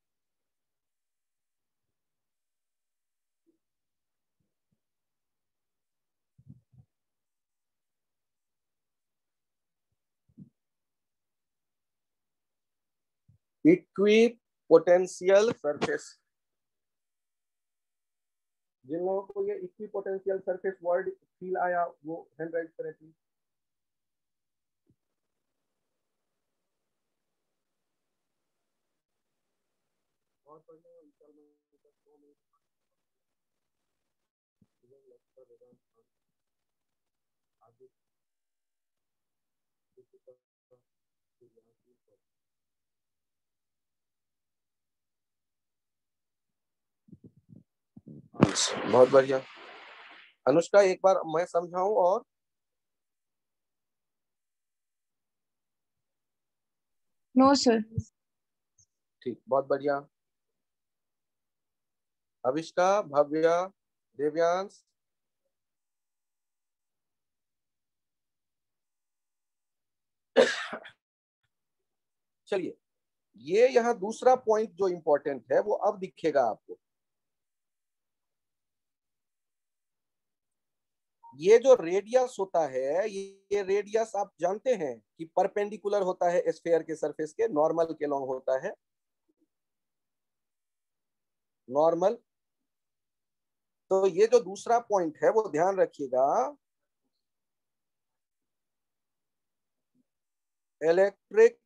Equipotential surface. जिन लोगों को ये equipotential surface word feel आया वो हैंड राइज करें प्लीज। बहुत बढ़िया। अनुष्का एक बार मैं समझाऊं और नो सर। ठीक, बहुत बढ़िया। अविष्का, भव्या, देव्यांश, चलिए ये यहाँ दूसरा पॉइंट जो इंपॉर्टेंट है वो अब दिखेगा आपको। ये जो रेडियस होता है, ये रेडियस आप जानते हैं कि परपेंडिकुलर होता है स्फीयर के सरफेस के, नॉर्मल के लॉन्ग होता है, नॉर्मल। तो ये जो दूसरा पॉइंट है वो ध्यान रखिएगा, electric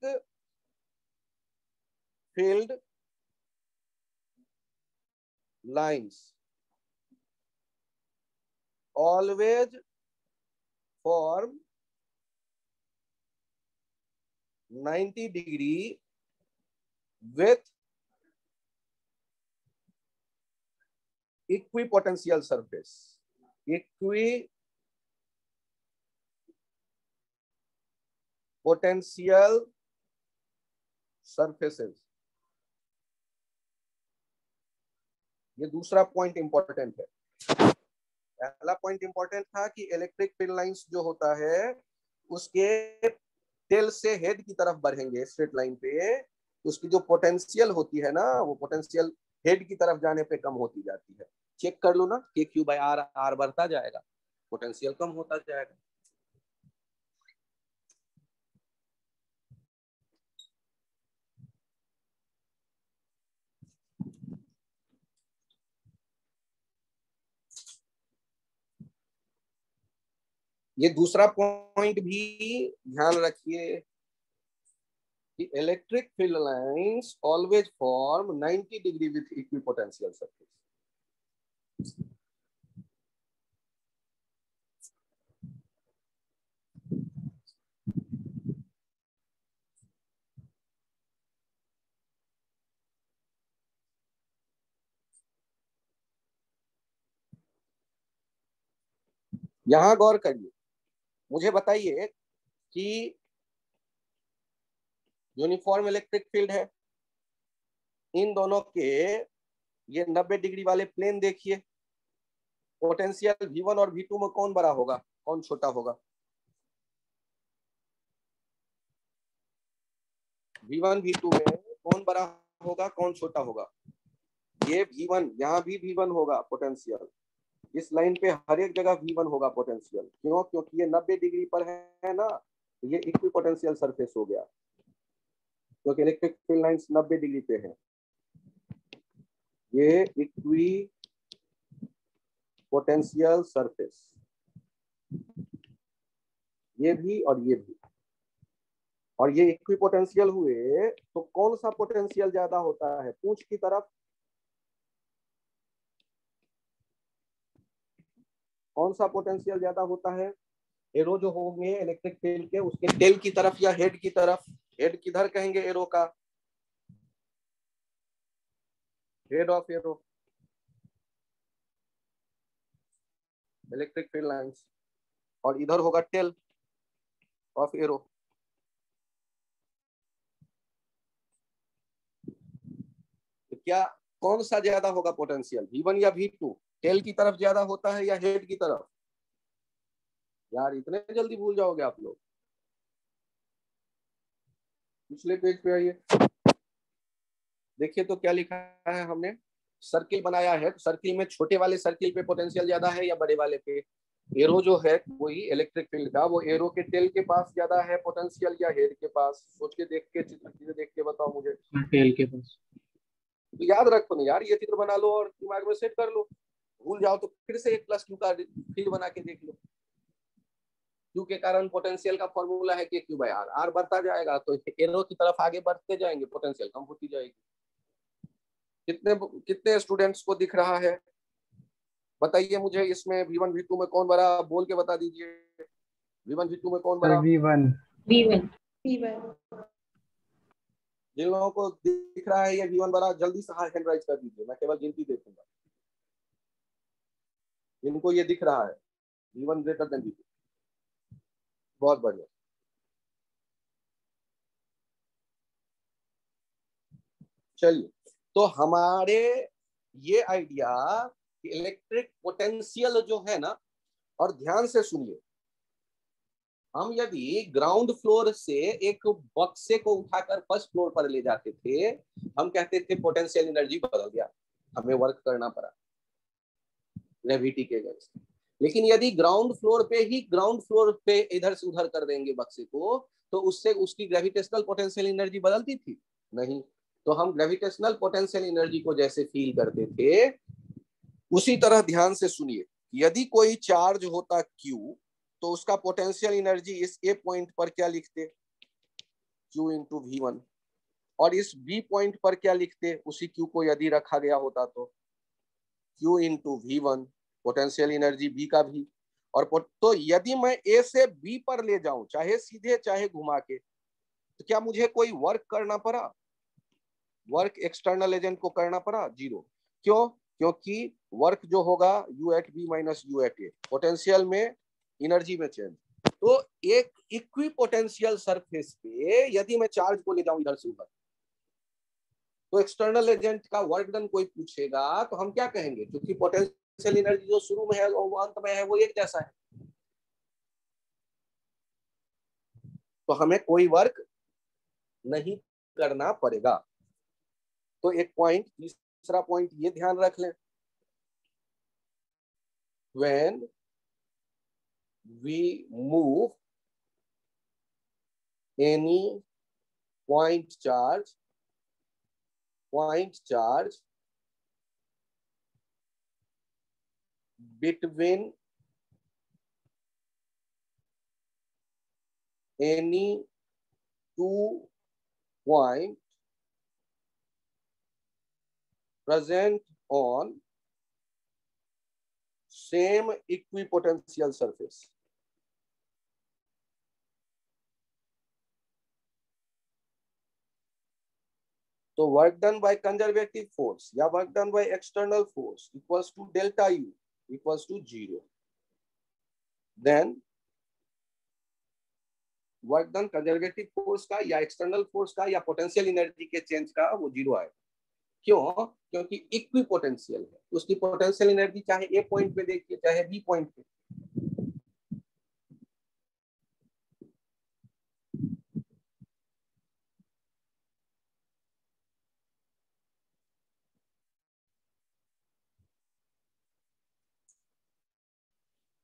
field lines always form 90 degree with equipotential surface. Equipotential surfaces. ये दूसरा पॉइंट इंपॉर्टेंट है। पहला पॉइंट इंपॉर्टेंट था कि इलेक्ट्रिक फील्ड लाइंस जो होता है उसके टेल से हेड की तरफ बढ़ेंगे स्ट्रेट लाइन पे, उसकी जो पोटेंशियल होती है ना, वो पोटेंशियल हेड की तरफ जाने पे कम होती जाती है। चेक कर लो ना, के क्यू बाय आर, आर बढ़ता जाएगा, पोटेंशियल कम होता जाएगा। ये दूसरा पॉइंट भी ध्यान रखिए कि electric field lines always form 90 degree with equipotential surface. यहां गौर करिए, मुझे बताइए कि यूनिफॉर्म इलेक्ट्रिक फील्ड है। इन दोनों के ये 90 डिग्री वाले प्लेन देखिए, पोटेंशियल V1 और V2 में कौन बड़ा होगा, कौन छोटा होगा? V1 V2 में कौन बड़ा होगा, कौन छोटा होगा? ये V1, यहाँ भी V1 होगा पोटेंशियल, इस लाइन पे हर एक जगह V1 होगा पोटेंशियल। क्यों? क्योंकि ये 90 डिग्री पर है ना, ये इक्वी पोटेंशियल सरफेस हो गया, क्योंकि इलेक्ट्रिक फील्ड लाइंस 90 डिग्री पे है। ये इक्वी पोटेंशियल सरफेस, ये भी और ये भी, और ये इक्वी पोटेंशियल हुए तो कौन सा पोटेंशियल ज्यादा होता है पूंछ की तरफ? कौन सा पोटेंशियल ज्यादा होता है? एरो जो होंगे इलेक्ट्रिक फील्ड के, उसके टेल की तरफ या हेड की तरफ? हेड किधर कहेंगे एरो का? Head of arrow, electric field lines, और इधर होगा टेल ऑफ एरो। तो क्या कौन सा ज्यादा होगा पोटेंशियल, V1 या V2? टेल की तरफ ज्यादा होता है या हेड की तरफ? यार इतने जल्दी भूल जाओगे आप लोग? पिछले पेज पे आइए, देखिए तो क्या लिखा है हमने। सर्किल बनाया है, सर्किल में छोटे वाले सर्किल पे पोटेंशियल ज्यादा है या बड़े वाले पे? एरो जो है वही इलेक्ट्रिक फील्ड का, वो एरो के टेल के पास ज्यादा है पोटेंशियल या हेड के पास? सोच के देख के, चित्र देख के बताओ मुझे। टेल के पास। तो याद रखो ना यार, ये चित्र बना लो और दिमाग में सेट कर लो। भूल जाओ तो फिर से 1+Q का फील्ड बना के देख लो। Q के कारण पोटेंशियल का फॉर्मूला है कि Q/R, R बढ़ता जाएगा तो एरो की तरफ आगे बढ़ते जाएंगे, पोटेंशियल कम होती जाएगी। कितने कितने स्टूडेंट्स को दिख रहा है बताइए मुझे, इसमें V1 V2 में कौन बड़ा, बोल के बता दीजिए। V1 V2 में कौन बड़ा? V1। जिन लोगों को दिख रहा है ये V1 बड़ा, जल्दी से हैंड राइज कर दीजिए, मैं केवल गिनती देखूंगा। जिनको ये दिख रहा है V1 ग्रेटर देन V2, बहुत बढ़िया। चलिए, तो हमारे ये आइडिया इलेक्ट्रिक पोटेंशियल जो है ना, और ध्यान से सुनिए, हम यदि ग्राउंड फ्लोर से एक बक्से को उठाकर फर्स्ट फ्लोर पर ले जाते थे, हम कहते थे पोटेंशियल एनर्जी बदल गया, हमें वर्क करना पड़ा ग्रेविटी के अगेंस्ट। लेकिन यदि ग्राउंड फ्लोर पे इधर से उधर कर देंगे बक्से को, तो उससे उसकी ग्रेविटेशनल पोटेंशियल एनर्जी बदलती थी? नहीं। तो हम ग्रेविटेशनल पोटेंशियल एनर्जी को जैसे फील करते थे, उसी तरह ध्यान से सुनिए, यदि कोई चार्ज होता Q, तो उसका पोटेंशियल एनर्जी इस A पॉइंट पर क्या लिखते? Q into V1। और इस B पॉइंट पर क्या लिखते? उसी Q को यदि रखा गया होता तो Q into V1, potential energy B का भी। और तो यदि मैं A से B पर ले जाऊं, चाहे सीधे चाहे घुमा के, तो क्या मुझे कोई वर्क करना पड़ा? वर्क एक्सटर्नल एजेंट को करना पड़ा? जीरो। क्यों? क्योंकि वर्क जो होगा U at B minus U at A, potential में एनर्जी में चेंज। तो एक इक्वी पोटेंशियल सरफेस पे यदि मैं चार्ज को ले जाऊं इधर से उधर, तो एक्सटर्नल एजेंट का वर्क डन कोई पूछेगा तो हम क्या कहेंगे? क्योंकि पोटेंशियल एनर्जी जो शुरू में है और अंत में है वो एक जैसा है, तो हमें कोई वर्क नहीं करना पड़ेगा। तो एक पॉइंट, तीसरा पॉइंट ये ध्यान रख लें, when we move any point charge between any two points present on same equipotential surface. तो work done by conservative force या work done by external force equals to delta U equals to 0। Then work done conservative force का या एक्सटर्नल फोर्स का या पोटेंशियल एनर्जी के चेंज का, वो जीरो आएगा। क्यों? क्योंकि इक्वी पोटेंशियल है, उसकी पोटेंशियल एनर्जी चाहे ए पॉइंट पे देखिए चाहे बी पॉइंट पे।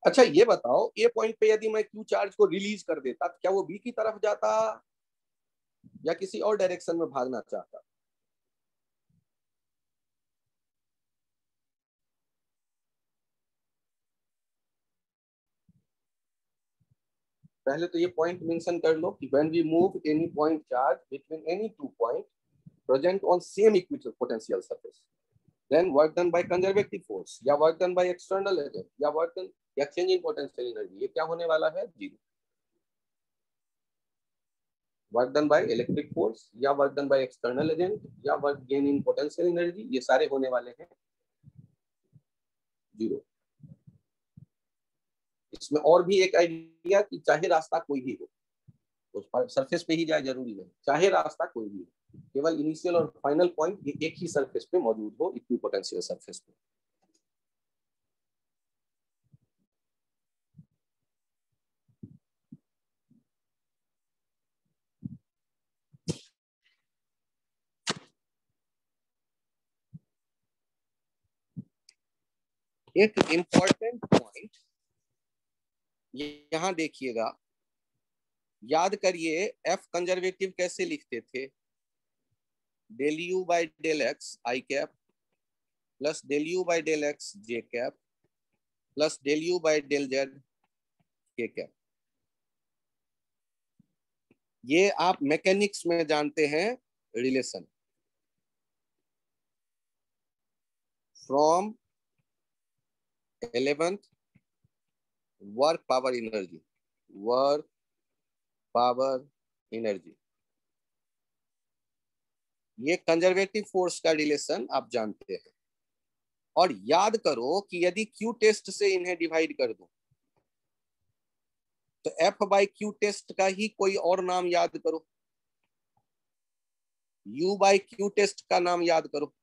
अच्छा ये बताओ, ए पॉइंट पे यदि मैं क्यू चार्ज को रिलीज कर देता तो क्या वो बी की तरफ जाता या किसी और डायरेक्शन में भागना चाहता? पहले तो ये पॉइंट मेंशन कर लो कि when we move any point charge between any two point present on same equipotential surface, then work done by conservative force या work done by external agent या work done या change in potential energy, ये क्या होने वाला है? Zero. Work done by electric force या work done by external agent या work gain in potential energy, ये सारे होने वाले हैं जीरो। इसमें और भी एक आइडिया कि चाहे रास्ता कोई भी हो, उस पर सरफेस पे ही जाए जरूरी नहीं, चाहे रास्ता कोई भी हो, केवल इनिशियल और फाइनल पॉइंट ये एक ही सरफेस पे मौजूद हो, इक्वी पोटेंशियल सरफेस पे। एक इंपॉर्टेंट पॉइंट यहां देखिएगा, याद करिए एफ कंजर्वेटिव कैसे लिखते थे? Del U by del X I cap plus del U by del X J cap plus del U by del Z K cap. ये आप मैकेनिक्स में जानते हैं relation from 11th work power energy, work power energy, ये कंजर्वेटिव फोर्स का रिलेशन आप जानते हैं। और याद करो कि यदि क्यू टेस्ट से इन्हें डिवाइड कर दो तो एफ बाई क्यू टेस्ट का ही कोई और नाम याद करो, यू बाई क्यू टेस्ट का नाम याद करो।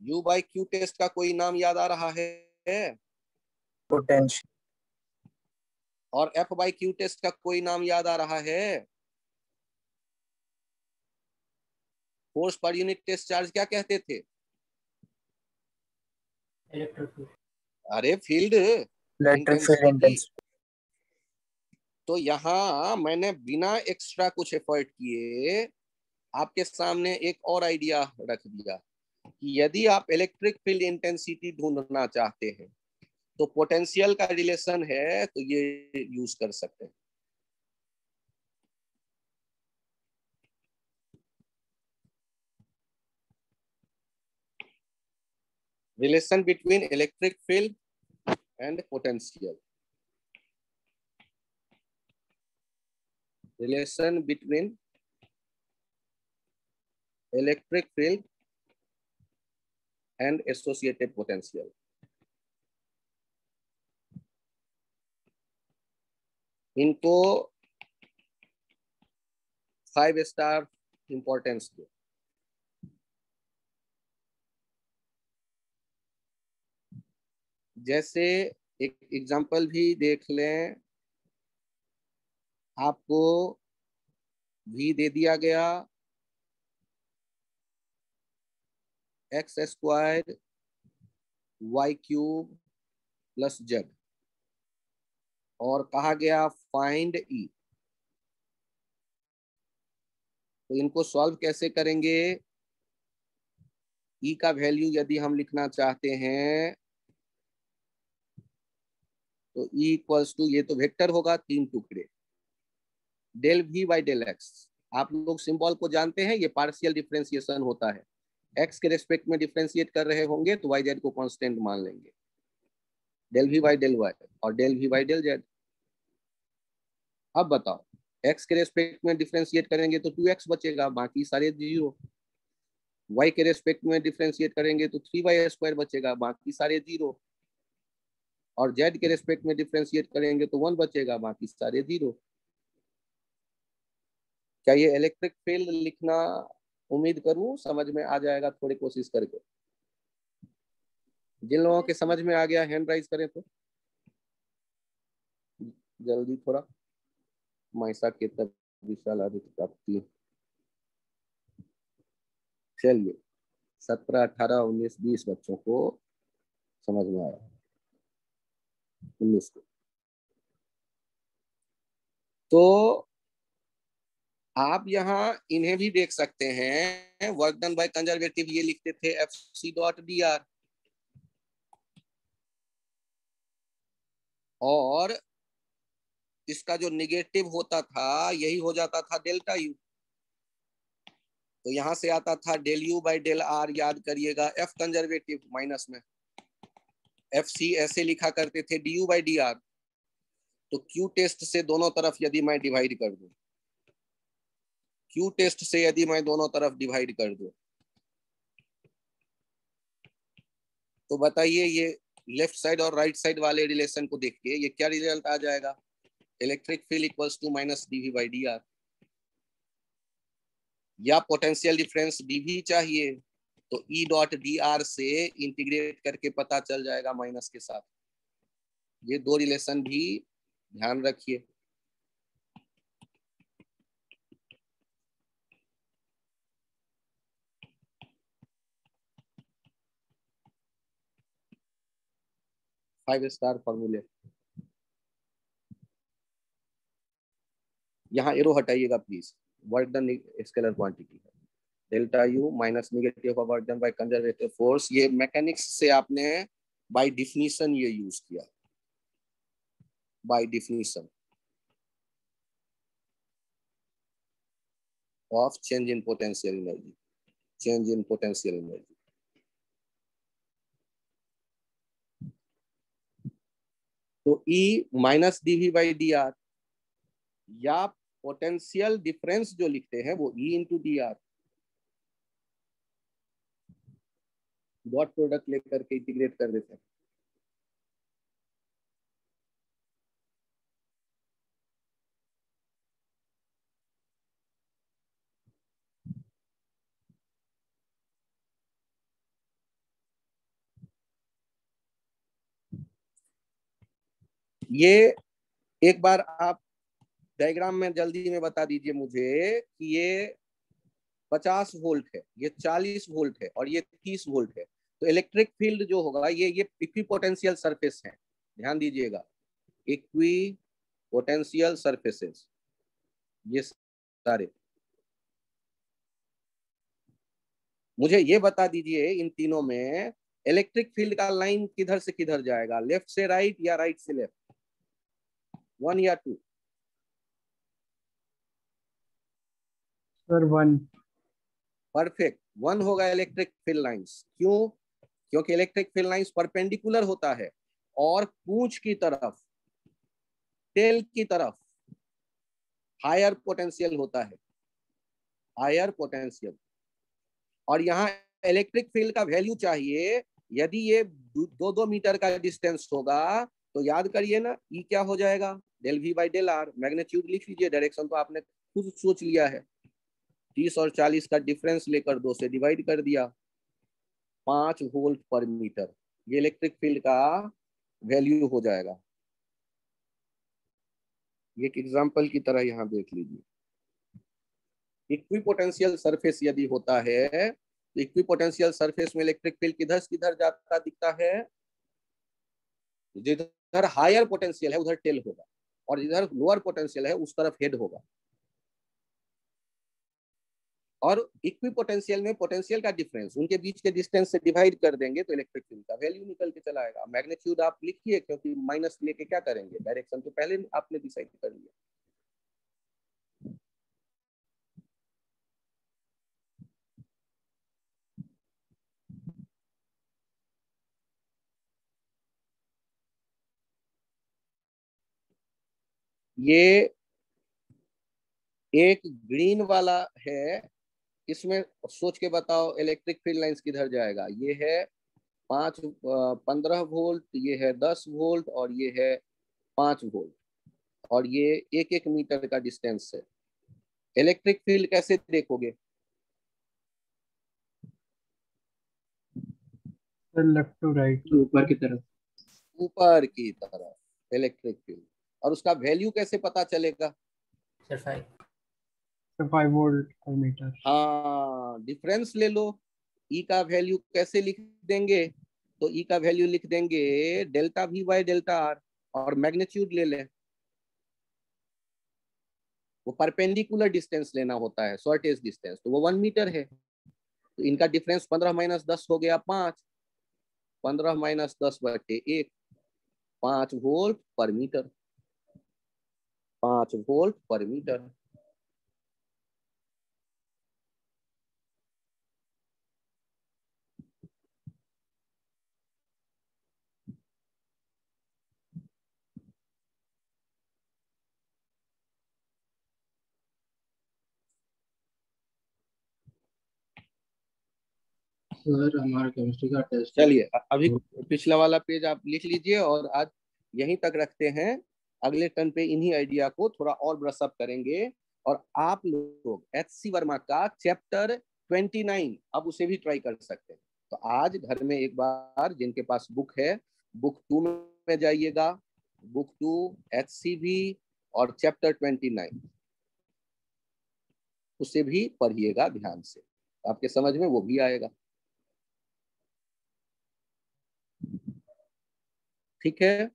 यू बाई क्यू टेस्ट का कोई नाम याद आ रहा है? पोटेंशियल। और एफ बाई क्यू टेस्ट का कोई नाम याद आ रहा है? फोर्स पर यूनिट टेस्ट चार्ज क्या कहते थे? Electric field. अरे field electric field intensity. Intensity. तो यहाँ मैंने बिना एक्स्ट्रा कुछ एफर्ट किए आपके सामने एक और आइडिया रख दिया कि यदि आप इलेक्ट्रिक फील्ड इंटेंसिटी ढूंढना चाहते हैं तो पोटेंशियल का रिलेशन है, तो ये यूज कर सकते हैं। Relation between electric field and potential, relation between electric field and associated potential. इनको 5 स्टार इंपॉर्टेंस दो। जैसे एक एग्जांपल भी देख लें, आपको v दे दिया गया X square Y cube plus Z और कहा गया फाइंड ई। तो इनको सॉल्व कैसे करेंगे? ई का वैल्यू यदि हम लिखना चाहते हैं तो ई इक्वल्स टू, ये तो वेक्टर होगा 3 टुकड़े, del V by del X. आप लोग सिंबल को जानते हैं, ये पार्शियल डिफरेंशिएशन होता है। एक्स के रेस्पेक्ट में डिफरेंशिएट कर रहे होंगे तो वाई जेड को कांस्टेंट मान लेंगे, del V by del Y और del V by del Z. अब बताओ, एक्स के रेस्पेक्ट में डिफरेंशिएट करेंगे तो 2x बचेगा, बाकी सारे जीरो। वाई के रेस्पेक्ट में डिफरेंशिएट करेंगे तो 3y² बचेगा, बाकी सारे जीरो। और जेड के रेस्पेक्ट में डिफ्रेंशिएट करेंगे तो 1 बचेगा, बाकी सारे 0। क्या ये इलेक्ट्रिक फील्ड लिखना उम्मीद करूं समझ में आ जाएगा, थोड़ी कोशिश करके। जिन लोगों के समझ में आ गया हैंड राइज करें तो जल्दी थोड़ा। माइसा के तब विशाल आदित्य प्राप्ति। चलिए 17, 18, 19, 20 बच्चों को समझ में आया। 19 को तो आप यहाँ इन्हें भी देख सकते हैं। वर्क डन बाय कंजर्वेटिव ये लिखते थे FC.dr, और इसका जो निगेटिव होता था यही हो जाता था डेल्टा यू। तो यहां से आता था del U by del R, याद करिएगा एफ कंजर्वेटिव माइनस में FC ऐसे लिखा करते थे D U by D R. तो क्यू टेस्ट से दोनों तरफ यदि मैं डिवाइड कर दूं, क्यू टेस्ट से यदि मैं दोनों तरफ डिवाइड कर दूं तो बताइए ये लेफ्ट साइड और राइट साइड वाले रिलेशन को देख के ये क्या रिजल्ट आ जाएगा? Electric field equals to minus DV by D R. या पोटेंशियल डिफरेंस डीवी चाहिए तो ई डॉट डी आर से इंटीग्रेट करके पता चल जाएगा माइनस के साथ। ये दो रिलेशन भी ध्यान रखिए। फाइव स्टार फॉर्मूले। यहाँ एरो हटाइएगा please. Work done scalar quantity है, delta U minus negative of work done by conservative force. ये मैकेनिक्स से आपने बाय डिफिनीशन ये यूज किया, by definition of change in potential energy, change in potential energy. तो E minus DV by D R, या पोटेंशियल डिफरेंस जो लिखते हैं वो E into D R, dot product लेकर के इंटीग्रेट कर देते हैं। ये एक बार आप डायग्राम में जल्दी में बता दीजिए मुझे कि ये 50 वोल्ट है, ये 40 वोल्ट है और ये 30 वोल्ट है। तो इलेक्ट्रिक फील्ड जो होगा ये इक्वी पोटेंशियल सरफेस है, ध्यान दीजिएगा, इक्वी पोटेंशियल सरफेसेस ये सारे। मुझे ये बता दीजिए इन तीनों में इलेक्ट्रिक फील्ड का लाइन किधर से किधर जाएगा, लेफ्ट से राइट या राइट से लेफ्ट? 1 या 2? सर 1। परफेक्ट, 1 होगा इलेक्ट्रिक फील्ड लाइंस। क्यों? क्योंकि इलेक्ट्रिक फील्ड लाइंस परपेंडिकुलर होता है और पूंछ की तरफ, टेल की तरफ हायर पोटेंशियल होता है, हायर पोटेंशियल। और यहाँ इलेक्ट्रिक फील्ड का वैल्यू चाहिए, यदि ये 2-2 मीटर का डिस्टेंस होगा तो याद करिए ना, ई क्या हो जाएगा? Del V by del R. Magnitude लिख लीजिए, डायरेक्शन तो आपने खुद सोच लिया है। 30 और 40 का डिफरेंस लेकर 2 से डिवाइड कर दिया, 5 वोल्ट पर मीटर। ये इलेक्ट्रिक फील्ड का वैल्यू हो जाएगा। एक एग्जांपल की तरह यहाँ देख लीजिए, इक्विपोटेंशियल सरफेस यदि होता है तो इक्विपोटेंशियल सरफेस में इलेक्ट्रिक फील्ड किधर से किधर जाता दिखता है? जिधर हायर पोटेंशियल है उधर टेल होगा और जिधर लोअर पोटेंशियल है उस तरफ हेड होगा। और इक्विपोटेंशियल में पोटेंशियल का डिफरेंस उनके बीच के डिस्टेंस से डिवाइड कर देंगे तो इलेक्ट्रिक फील्ड का वैल्यू निकल के चला आएगा। मैग्नीट्यूड आप लिखिए, क्योंकि माइनस लेके क्या करेंगे, डायरेक्शन तो पहले आपने डिसाइड कर लिया। ये एक ग्रीन वाला है, इसमें सोच के बताओ इलेक्ट्रिक फील्ड लाइंस किधर जाएगा? ये है 15 वोल्ट, ये है 10 वोल्ट और ये है 5 वोल्ट, और ये 1-1 मीटर का डिस्टेंस है। इलेक्ट्रिक फील्ड कैसे देखोगे? लेफ्ट टू राइट, ऊपर की तरफ। ऊपर की तरफ इलेक्ट्रिक फील्ड। और उसका वैल्यू कैसे पता चलेगा? सर 5। 5 वोल्ट पर मीटर। हाँ, डिफरेंस ले लो। ई का वैल्यू कैसे लिख देंगे? तो ई का वैल्यू लिख देंगे delta we by delta R, और मैग्नीट्यूड ले लें। वो परपेंडिकुलर डिस्टेंस लेना होता है, शॉर्टेज डिस्टेंस, तो वो 1 मीटर है। तो इनका डिफरेंस 15 माइनस 10 हो गया 5। 15 माइनस 10 बटे 1, 5 वोल्ट पर मीटर। 5 वोल्ट पर मीटर। सर हमारा केमिस्ट्री का टेस्ट। चलिए अभी पिछला वाला पेज आप लिख लीजिए, और आज यहीं तक रखते हैं। अगले टर्न पे इन्हीं आइडिया को थोड़ा और ब्रश अप करेंगे। और आप लोग HC वर्मा का चैप्टर 29 अब उसे भी ट्राई कर सकते हैं। तो आज घर में एक बार जिनके पास बुक है, बुक 2 में जाइएगा, बुक 2 HCV और चैप्टर 29 उसे भी पढ़िएगा ध्यान से, आपके समझ में वो भी आएगा। ठीक है?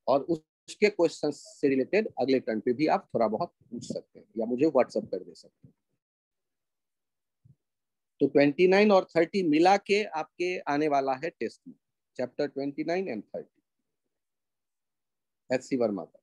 और उसके क्वेश्चन से रिलेटेड अगले टर्न पे भी आप थोड़ा बहुत पूछ सकते हैं या मुझे व्हाट्सएप कर दे सकते हैं। तो 29 और 30 मिला के आपके आने वाला है टेस्ट में, चैप्टर 29 एंड 30 HC वर्मा का।